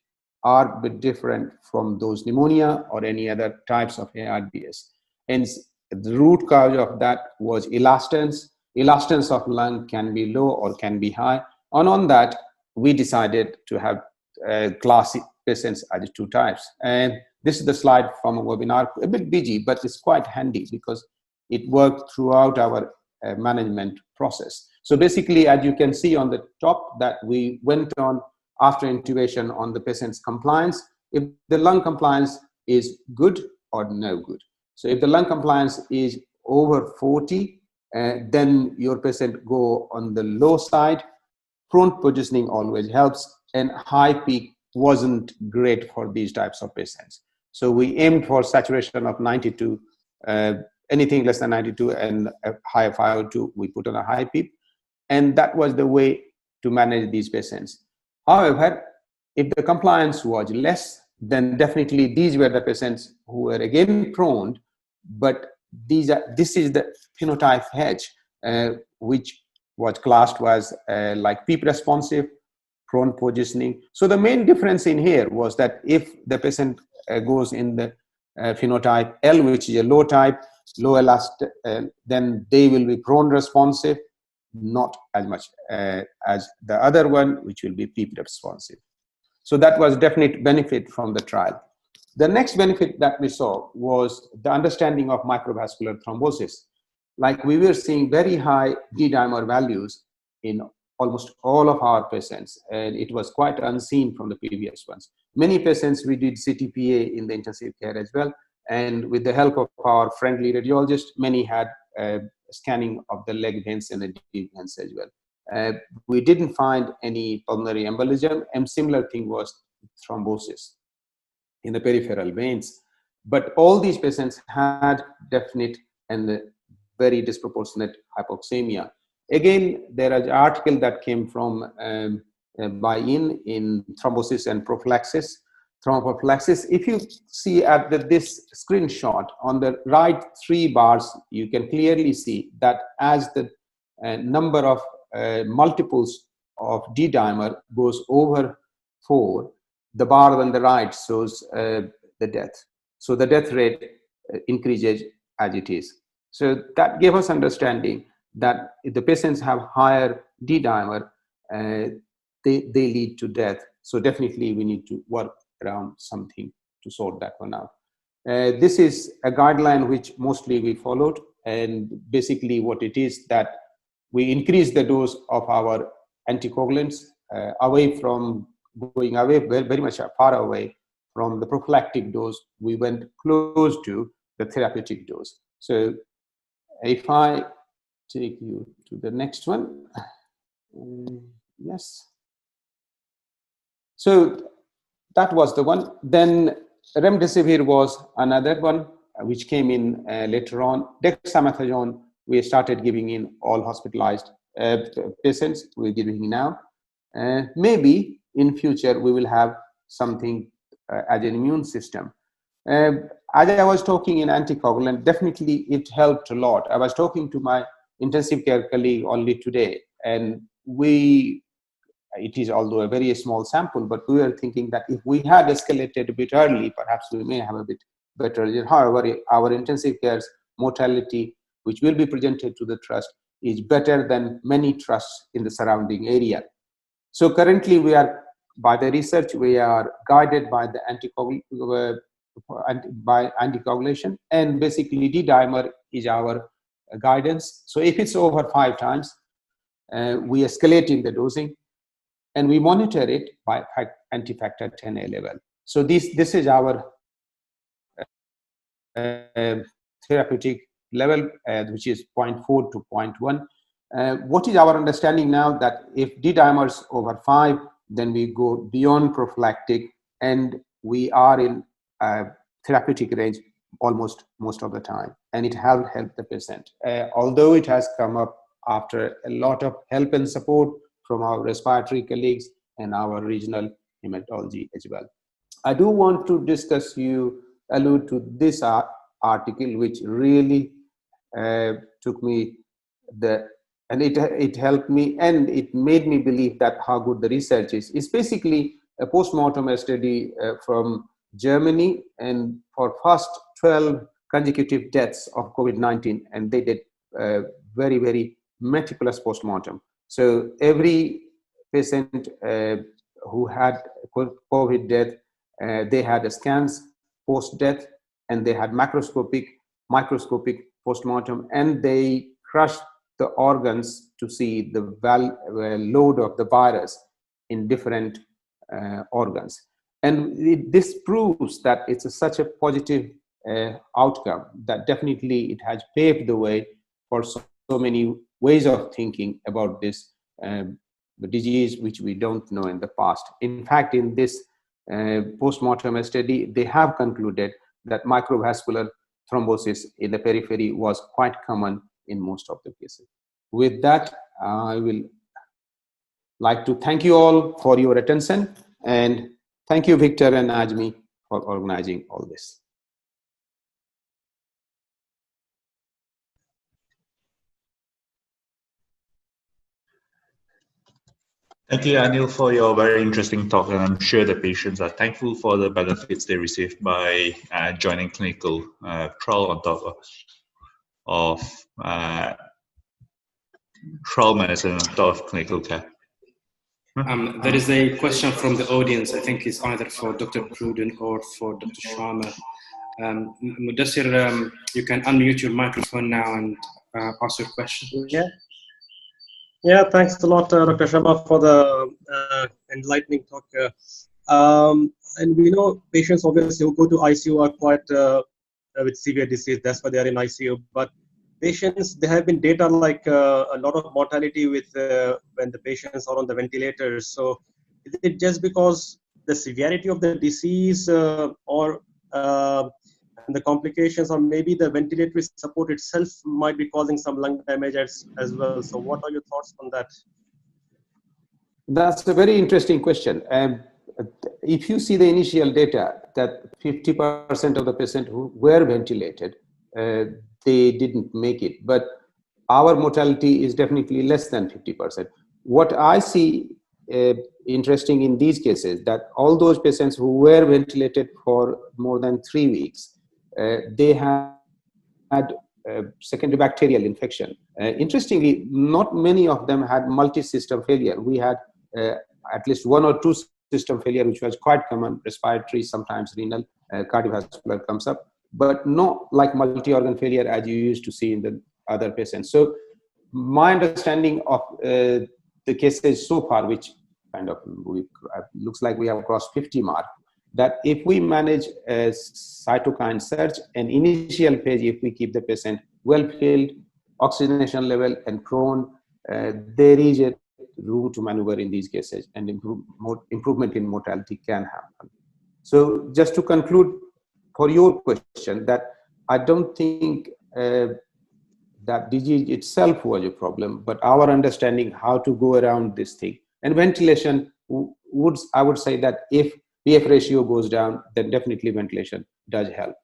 are a bit different from those pneumonia or any other types of ARDS. And the root cause of that was elastance. Elastance of lung can be low or can be high. And on that, we decided to have class patients as two types. And this is the slide from a webinar, a bit busy, but it's quite handy because it worked throughout our management process. So basically, as you can see on the top, that we went on after intubation on the patient's compliance, if the lung compliance is good or no good. So if the lung compliance is over 40, then your patient go on the low side. Prone positioning always helps, and high peak wasn't great for these types of patients. So we aimed for saturation of 92, anything less than 92 and a high 502, we put on a high peak. And that was the way to manage these patients. However, if the compliance was less, then definitely these were the patients who were again prone, but this is the phenotype hedge, which was classed was like PEEP responsive, prone positioning. So the main difference in here was that if the patient goes in the phenotype L, which is a low type, low elastic, then they will be prone responsive, not as much as the other one, which will be PEEP responsive. So that was definite benefit from the trial. The next benefit that we saw was the understanding of microvascular thrombosis. Like we were seeing very high D-dimer values in almost all of our patients, and it was quite unseen from the previous ones. Many patients, we did CTPA in the intensive care as well, and with the help of our friendly radiologist, many had scanning of the leg veins and the deep veins as well. We didn't find any pulmonary embolism, and similar thing was thrombosis in the peripheral veins. But all these patients had definite and very disproportionate hypoxemia. Again, there is an article that came from buy-in in thrombosis and prophylaxis. Thromboprophylaxis, if you see at this screenshot on the right 3 bars, you can clearly see that as the number of multiples of D-dimer goes over 4, the bar on the right shows the death. So the death rate increases as it is. So that gave us understanding that if the patients have higher D-dimer, they lead to death. So definitely we need to work around something to sort that one out. This is a guideline which mostly we followed, and basically what it is that we increase the dose of our anticoagulants away from going away, very much far away from the prophylactic dose. We went close to the therapeutic dose. So if I take you to the next one, yes. So that was the one. Then remdesivir was another one which came in later on. Dexamethasone, we started giving in all hospitalized patients. We're giving now. Maybe in future we will have something as an immune system. As I was talking in anticoagulant, definitely it helped a lot. I was talking to my intensive care colleague only today, and it is although a very small sample, but we were thinking that if we had escalated a bit early, perhaps we may have a bit better. However, our intensive care's mortality, which will be presented to the trust, is better than many trusts in the surrounding area. So currently we are by the research, we are guided by the anticoagulation, and basically D-dimer is our guidance. So if it's over 5 times, we escalate in the dosing, and we monitor it by anti-factor 10A level. So this is our therapeutic level, which is 0.4 to 0.1. What is our understanding now, that if D-dimers over 5, then we go beyond prophylactic, and we are in therapeutic range almost most of the time, and it has helped the patient. Although it has come up after a lot of help and support from our respiratory colleagues and our regional hematology as well. I do want to allude to this article, which really took me and it helped me, and it made me believe that how good the research is. It's basically a postmortem study from Germany, and for first 12 consecutive deaths of COVID-19, and they did very, very meticulous postmortem. So every patient who had COVID death, they had scans post-death, and they had microscopic postmortem, and they crushed the organs to see the load of the virus in different organs. And this proves that it's such a positive outcome, that definitely it has paved the way for so many ways of thinking about this the disease, which we don't know in the past. In fact, in this postmortem study, they have concluded that microvascular thrombosis in the periphery was quite common in most of the cases. With that, I will like to thank you all for your attention, and thank you, Victor and Ajmi, for organizing all this. Thank you, Anil, for your very interesting talk, and I'm sure the patients are thankful for the benefits they received by joining clinical trial on top of trial medicine on top of clinical care. There is a question from the audience. I think it's either for Dr. Prudon or for Dr. Sharma. Mudassir, you can unmute your microphone now and ask your question. Yeah, thanks a lot, Dr. Sharma, for the enlightening talk. And we know patients obviously who go to ICU are quite with severe disease. That's why they are in ICU. But patients, there have been data like a lot of mortality with when the patients are on the ventilators. So is it just because the severity of the disease or the complications, or maybe the ventilatory support itself might be causing some lung damage as well? So what are your thoughts on that? That's a very interesting question. If you see the initial data, that 50% of the patients who were ventilated, they didn't make it. But our mortality is definitely less than 50%. What I see interesting in these cases, that all those patients who were ventilated for more than 3 weeks, they had secondary bacterial infection. Interestingly, not many of them had multi-system failure. We had at least 1 or 2 system failure, which was quite common, respiratory, sometimes renal, cardiovascular comes up, but not like multi-organ failure as you used to see in the other patients. So my understanding of the cases so far, which kind of looks like we have crossed 50 mark, that if we manage a cytokine surge and initial phase, if we keep the patient well filled, oxygenation level and prone, there is a room to maneuver in these cases, and improvement in mortality can happen. So just to conclude for your question, that I don't think that disease itself was a problem, but our understanding how to go around this thing. And ventilation I would say that if PF ratio goes down, then definitely ventilation does help,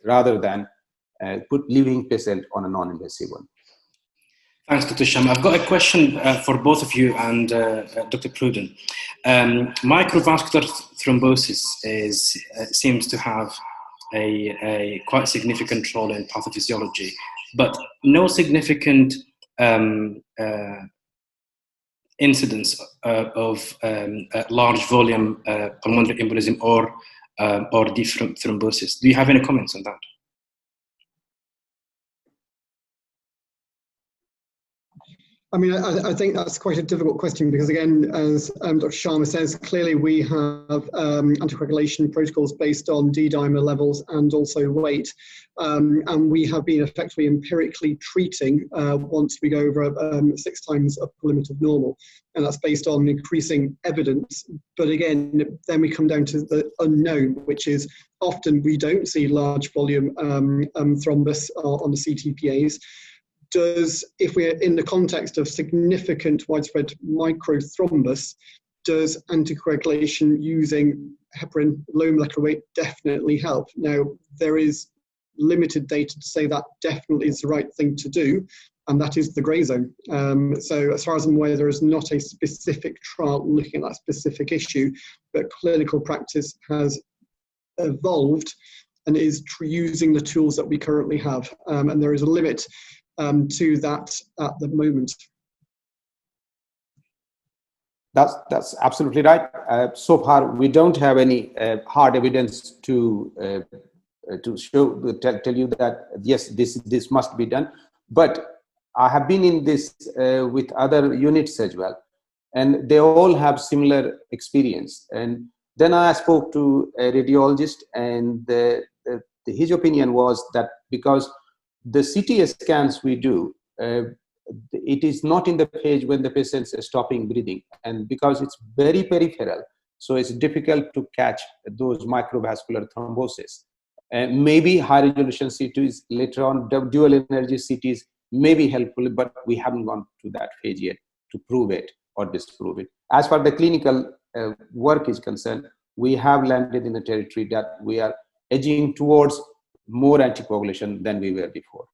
rather than leaving patient on a non-invasive one. Thanks, Dr. Sharma. I've got a question for both of you and Dr. Prudon. Microvascular thrombosis seems to have a quite significant role in pathophysiology, but no significant incidence of large volume pulmonary embolism or deep thrombosis. Do you have any comments on that? I mean, I think that's quite a difficult question because, again, as Dr. Sharma says, clearly we have anticoagulation protocols based on D-dimer levels and also weight, and we have been effectively empirically treating once we go over 6 times upper limit of normal, and that's based on increasing evidence. But again, then we come down to the unknown, which is often we don't see large volume thrombus on the CTPAs. If we're in the context of significant widespread microthrombus, does anticoagulation using heparin, low molecular weight, definitely help? Now, there is limited data to say that definitely is the right thing to do, and that is the grey zone. So as far as I'm aware, there is not a specific trial looking at that specific issue, but clinical practice has evolved and is using the tools that we currently have, and there is a limit to that at the moment. That's absolutely right. So far, we don't have any hard evidence to tell you that yes, this must be done. But I have been in this with other units as well, and they all have similar experience. And then I spoke to a radiologist, and his opinion was that because the CT scans we do, it is not in the phase when the patient is stopping breathing, and because it's very peripheral, so it's difficult to catch those microvascular thrombosis. And maybe high resolution CTs later on, dual energy CTs may be helpful, but we haven't gone to that phase yet to prove it or disprove it. As far as the clinical work is concerned, we have landed in a territory that we are edging towards more anticoagulation than we were before.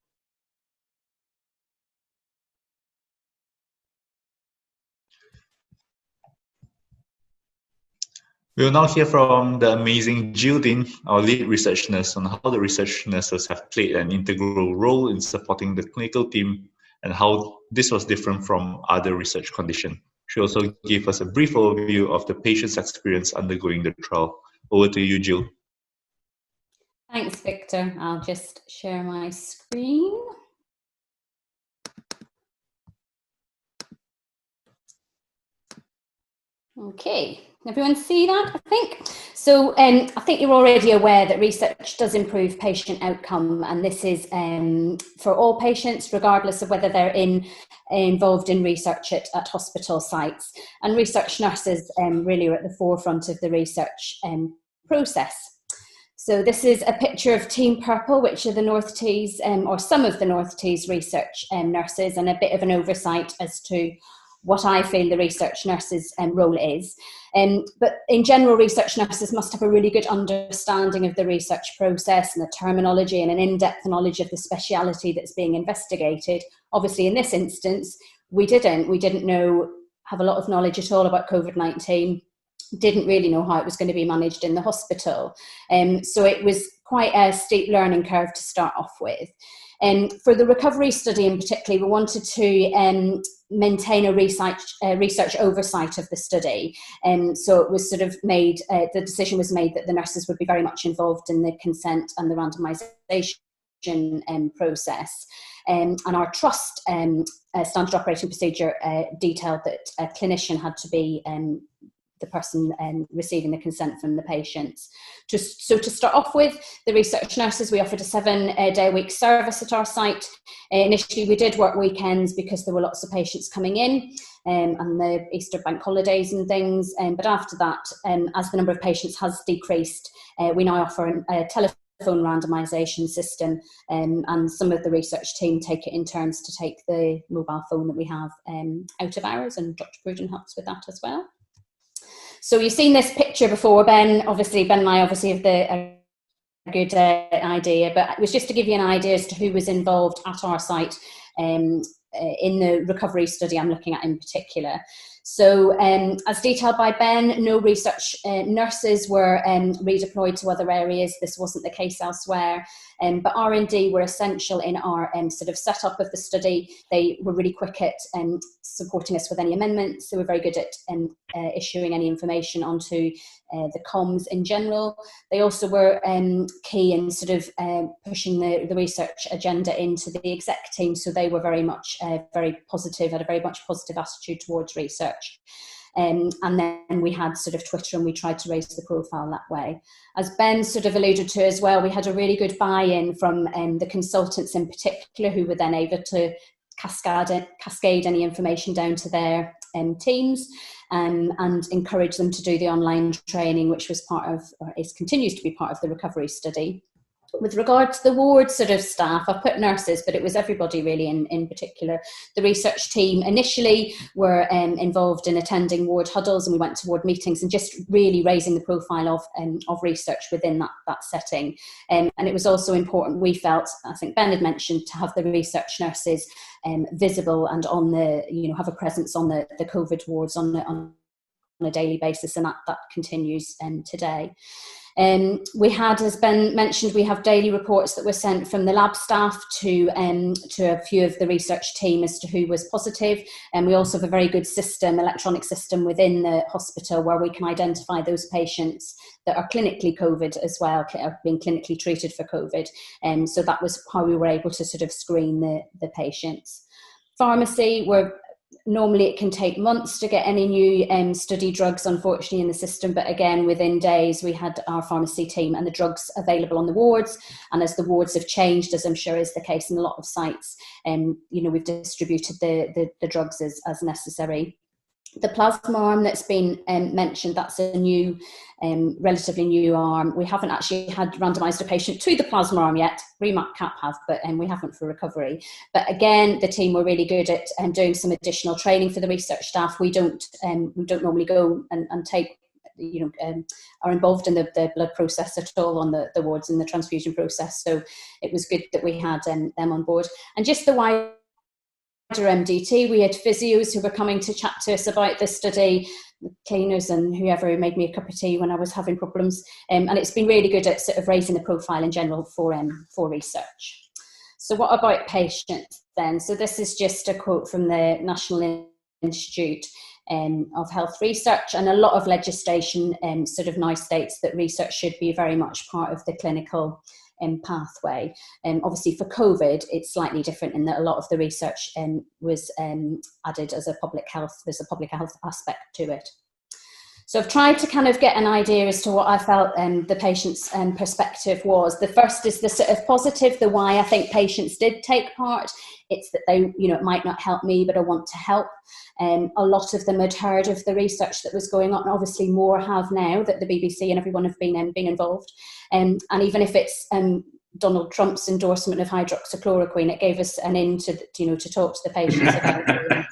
We will now hear from the amazing Jill Deane, our lead research nurse, on how the research nurses have played an integral role in supporting the clinical team and how this was different from other research conditions. She also gave us a brief overview of the patient's experience undergoing the trial. Over to you, Jill. Thanks, Victor. I'll just share my screen. Okay, everyone see that, I think? So I think you're already aware that research does improve patient outcome, and this is for all patients, regardless of whether they're involved in research at hospital sites. And research nurses really are at the forefront of the research process. So this is a picture of Team Purple, which are the North Tees, or some of the North Tees research nurses, and a bit of an oversight as to what I feel the research nurse's role is. But in general, research nurses must have a really good understanding of the research process and the terminology and an in-depth knowledge of the speciality that's being investigated. Obviously, in this instance, we didn't have a lot of knowledge at all about COVID-19. Didn't really know how it was going to be managed in the hospital. So it was quite a steep learning curve to start off with. For the recovery study in particular, we wanted to maintain a research oversight of the study. So it was sort of made, the decision was made that the nurses would be very much involved in the consent and the randomization process. And our trust standard operating procedure detailed that a clinician had to be the person receiving the consent from the patients. So to start off with, the research nurses, we offered a 7-day-a-week service at our site. Initially, we did work weekends because there were lots of patients coming in and the Easter bank holidays and things. But after that, as the number of patients has decreased, we now offer a telephone randomization system, and some of the research team take it in turns to take the mobile phone that we have out of hours, and Dr. Prudon helps with that as well. So you've seen this picture before, Ben. Obviously, Ben and I have a good idea, but it was just to give you an idea as to who was involved at our site in the recovery study I'm looking at in particular. So as detailed by Ben, no research nurses were redeployed to other areas. This wasn't the case elsewhere. but R&D were essential in our sort of setup of the study. They were really quick at supporting us with any amendments. They were very good at issuing any information onto the comms in general. They also were key in sort of pushing the research agenda into the exec team, so they were very much very positive, had a very much positive attitude towards research. And then we had sort of Twitter, and we tried to raise the profile that way. As Ben sort of alluded to as well, we had a really good buy-in from the consultants in particular, who were then able to cascade any information down to their teams and encourage them to do the online training, which was part of, or continues to be part of, the recovery study. With regard to the ward sort of staff, I put nurses, but it was everybody really in particular. The research team initially were involved in attending ward huddles, and we went to ward meetings and just really raising the profile of research within that setting. And it was also important, we felt, I think Ben had mentioned, to have the research nurses visible and on the, have a presence on the COVID wards on a daily basis, and that continues today. We had, as Ben mentioned, we have daily reports that were sent from the lab staff to a few of the research team as to who was positive. And we also have a very good system, electronic system within the hospital, where we can identify those patients that are clinically COVID as well, are being clinically treated for COVID. So that was how we were able to sort of screen the patients. Pharmacy, normally it can take months to get any new study drugs, unfortunately, in the system, but again, within days, we had our pharmacy team and the drugs available on the wards. And as the wards have changed, as I'm sure is the case in a lot of sites, we've distributed the drugs as necessary. The plasma arm that's been mentioned, that's a new, relatively new arm. We haven't actually had randomised a patient to the plasma arm yet. REMAP CAP have, but we haven't for recovery. But again, the team were really good at doing some additional training for the research staff. We don't normally go and take, are involved in the blood process at all on the wards in the transfusion process. So it was good that we had them on board. And just the wider MDT, we had physios who were coming to chat to us about this study, cleaners and whoever made me a cup of tea when I was having problems, and it's been really good at sort of raising the profile in general for research. So what about patients then? So this is just a quote from the National Institute of Health Research, and a lot of legislation sort of now states that research should be very much part of the clinical pathway. Obviously for COVID, it's slightly different in that a lot of the research was added as a public health, there's a public health aspect to it. So I've tried to kind of get an idea as to what I felt the patient's perspective was. The first is the sort of positive, the why I think patients did take part. It's that they, it might not help me, but I want to help. A lot of them had heard of the research that was going on. Obviously more have now that the BBC and everyone have been involved. And even if it's Donald Trump's endorsement of hydroxychloroquine, it gave us an in to talk to the patients about it.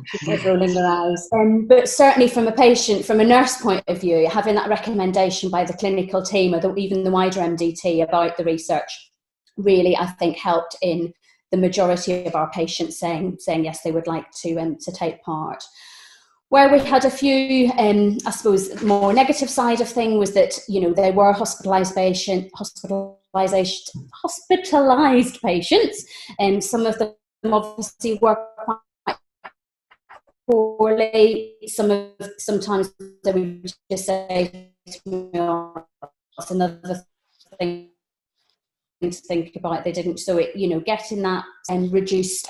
She's rolling their eyes. But certainly from a nurse point of view, having that recommendation by the clinical team or even the wider MDT about the research really, I think, helped in the majority of our patients saying yes, they would like to take part. Where we had a few, I suppose, more negative side of thing was that, they were hospitalised patients, and some of them obviously were quite poorly. Sometimes they would just say, that's another thing to think about. They didn't, so it, getting that reduced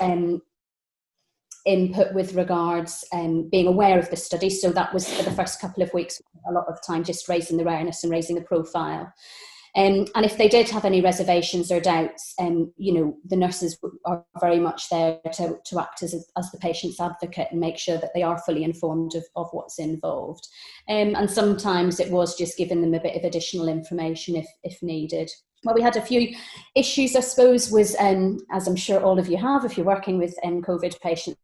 input with regards being aware of the study. So that was for the first couple of weeks, a lot of time just raising the awareness and raising the profile. And if they did have any reservations or doubts, the nurses are very much there to act as the patient's advocate and make sure that they are fully informed of what's involved. And sometimes it was just giving them a bit of additional information if needed. Well, we had a few issues, I suppose, was, as I'm sure all of you have, if you're working with COVID patients,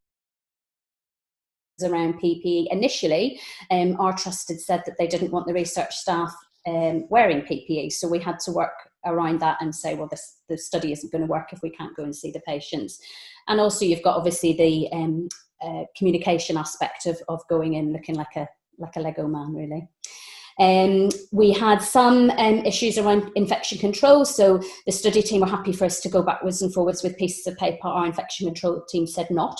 around PPE. Initially, our trust had said that they didn't want the research staff wearing PPE, so we had to work around that and say, well, the study isn't going to work if we can't go and see the patients. And also you've got obviously the communication aspect of going in looking like a Lego man, really. We had some issues around infection control, so the study team were happy for us to go backwards and forwards with pieces of paper. Our infection control team said not.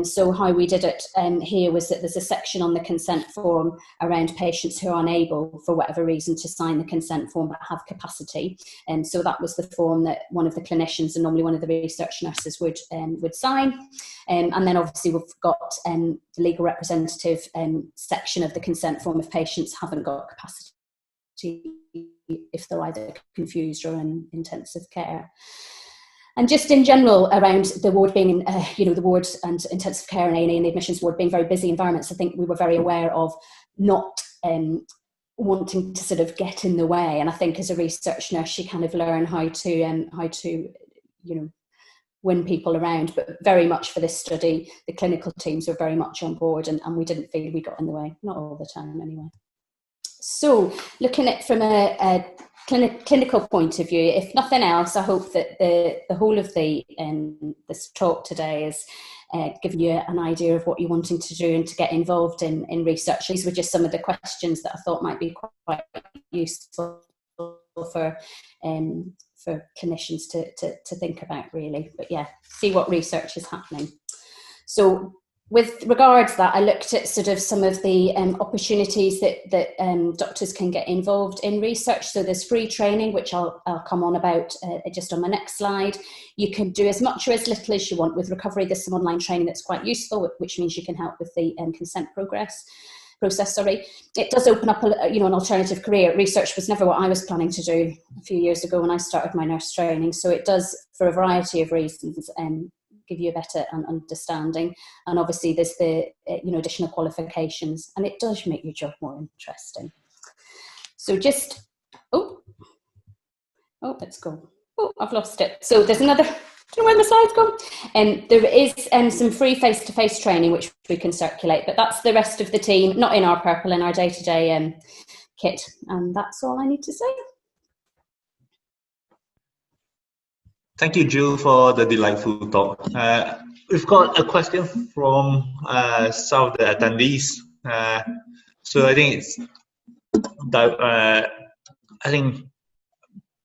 So how we did it here was that there's a section on the consent form around patients who are unable, for whatever reason, to sign the consent form but have capacity. So that was the form that one of the clinicians and normally one of the research nurses would sign. And then obviously we've got the legal representative section of the consent form if patients haven't got capacity, if they're either confused or in intensive care. And just in general around the ward being, the ward and intensive care and A&E and the admissions ward being very busy environments, I think we were very aware of not wanting to sort of get in the way. And I think as a research nurse, you kind of learn how to win people around. But very much for this study, the clinical teams were very much on board, and we didn't feel we got in the way, not all the time anyway. So looking at from a clinical point of view, if nothing else, I hope that the whole of this talk today is giving you an idea of what you're wanting to do and to get involved in research. These were just some of the questions that I thought might be quite useful for clinicians to think about, really. But yeah, see what research is happening. So with regards to that, I looked at sort of some of the opportunities that doctors can get involved in research. So there's free training, which I'll come on about just on my next slide. You can do as much or as little as you want. With recovery, there's some online training that's quite useful, which means you can help with the consent process. It does open up an alternative career. Research was never what I was planning to do a few years ago when I started my nurse training. So it does, for a variety of reasons, give you a better understanding. And obviously there's the additional qualifications, and it does make your job more interesting. So just, let's go. I've lost it. So there's another, do you know where my slide's gone? There is some free face-to-face training which we can circulate, but that's the rest of the team, not in our purple, in our day-to-day kit. And that's all I need to say. Thank you, Jill, for the delightful talk. We've got a question from some of the attendees. So I think it's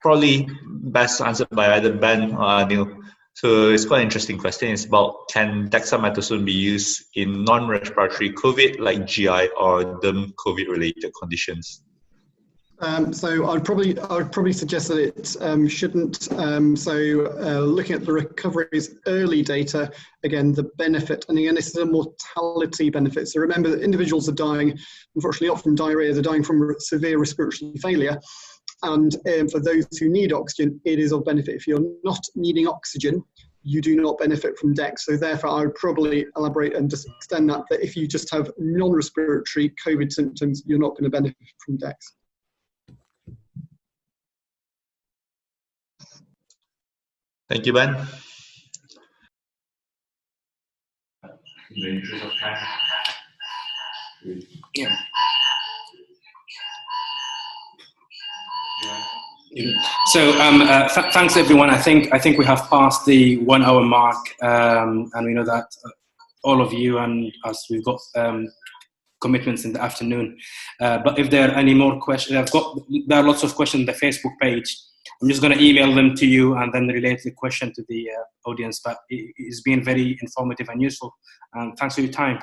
probably best answered by either Ben or Anil. So it's quite an interesting question. It's about, can dexamethasone be used in non-respiratory COVID like GI or derm COVID related conditions? So I would probably suggest that it shouldn't. Looking at the recovery's early data, again, the benefit, and again, this is a mortality benefit. So remember that individuals are dying, unfortunately, not from diarrhea, they're dying from severe respiratory failure. And for those who need oxygen, it is of benefit. If you're not needing oxygen, you do not benefit from Dex. So therefore, I would probably elaborate and just extend that if you just have non-respiratory COVID symptoms, you're not going to benefit from Dex. Thank you, Ben. In the interest of time. Yeah. So thanks everyone. I think we have passed the 1 hour mark, and we know that all of you and us, we've got commitments in the afternoon. But if there are any more questions, there are lots of questions on the Facebook page. I'm just going to email them to you and then relate the question to the audience. But it's been very informative and useful. Thanks for your time.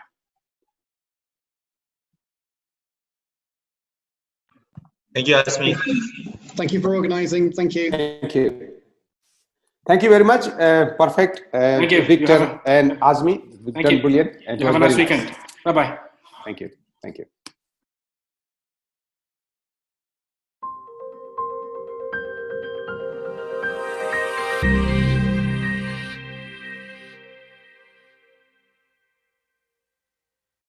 Thank you, Asmi. Thank you for organising. Thank you. Thank you. Thank you very much. Perfect. Thank you, Victor and Asmi. Thank you. Brilliant. Have a nice weekend. Bye-bye. Thank you. Thank you.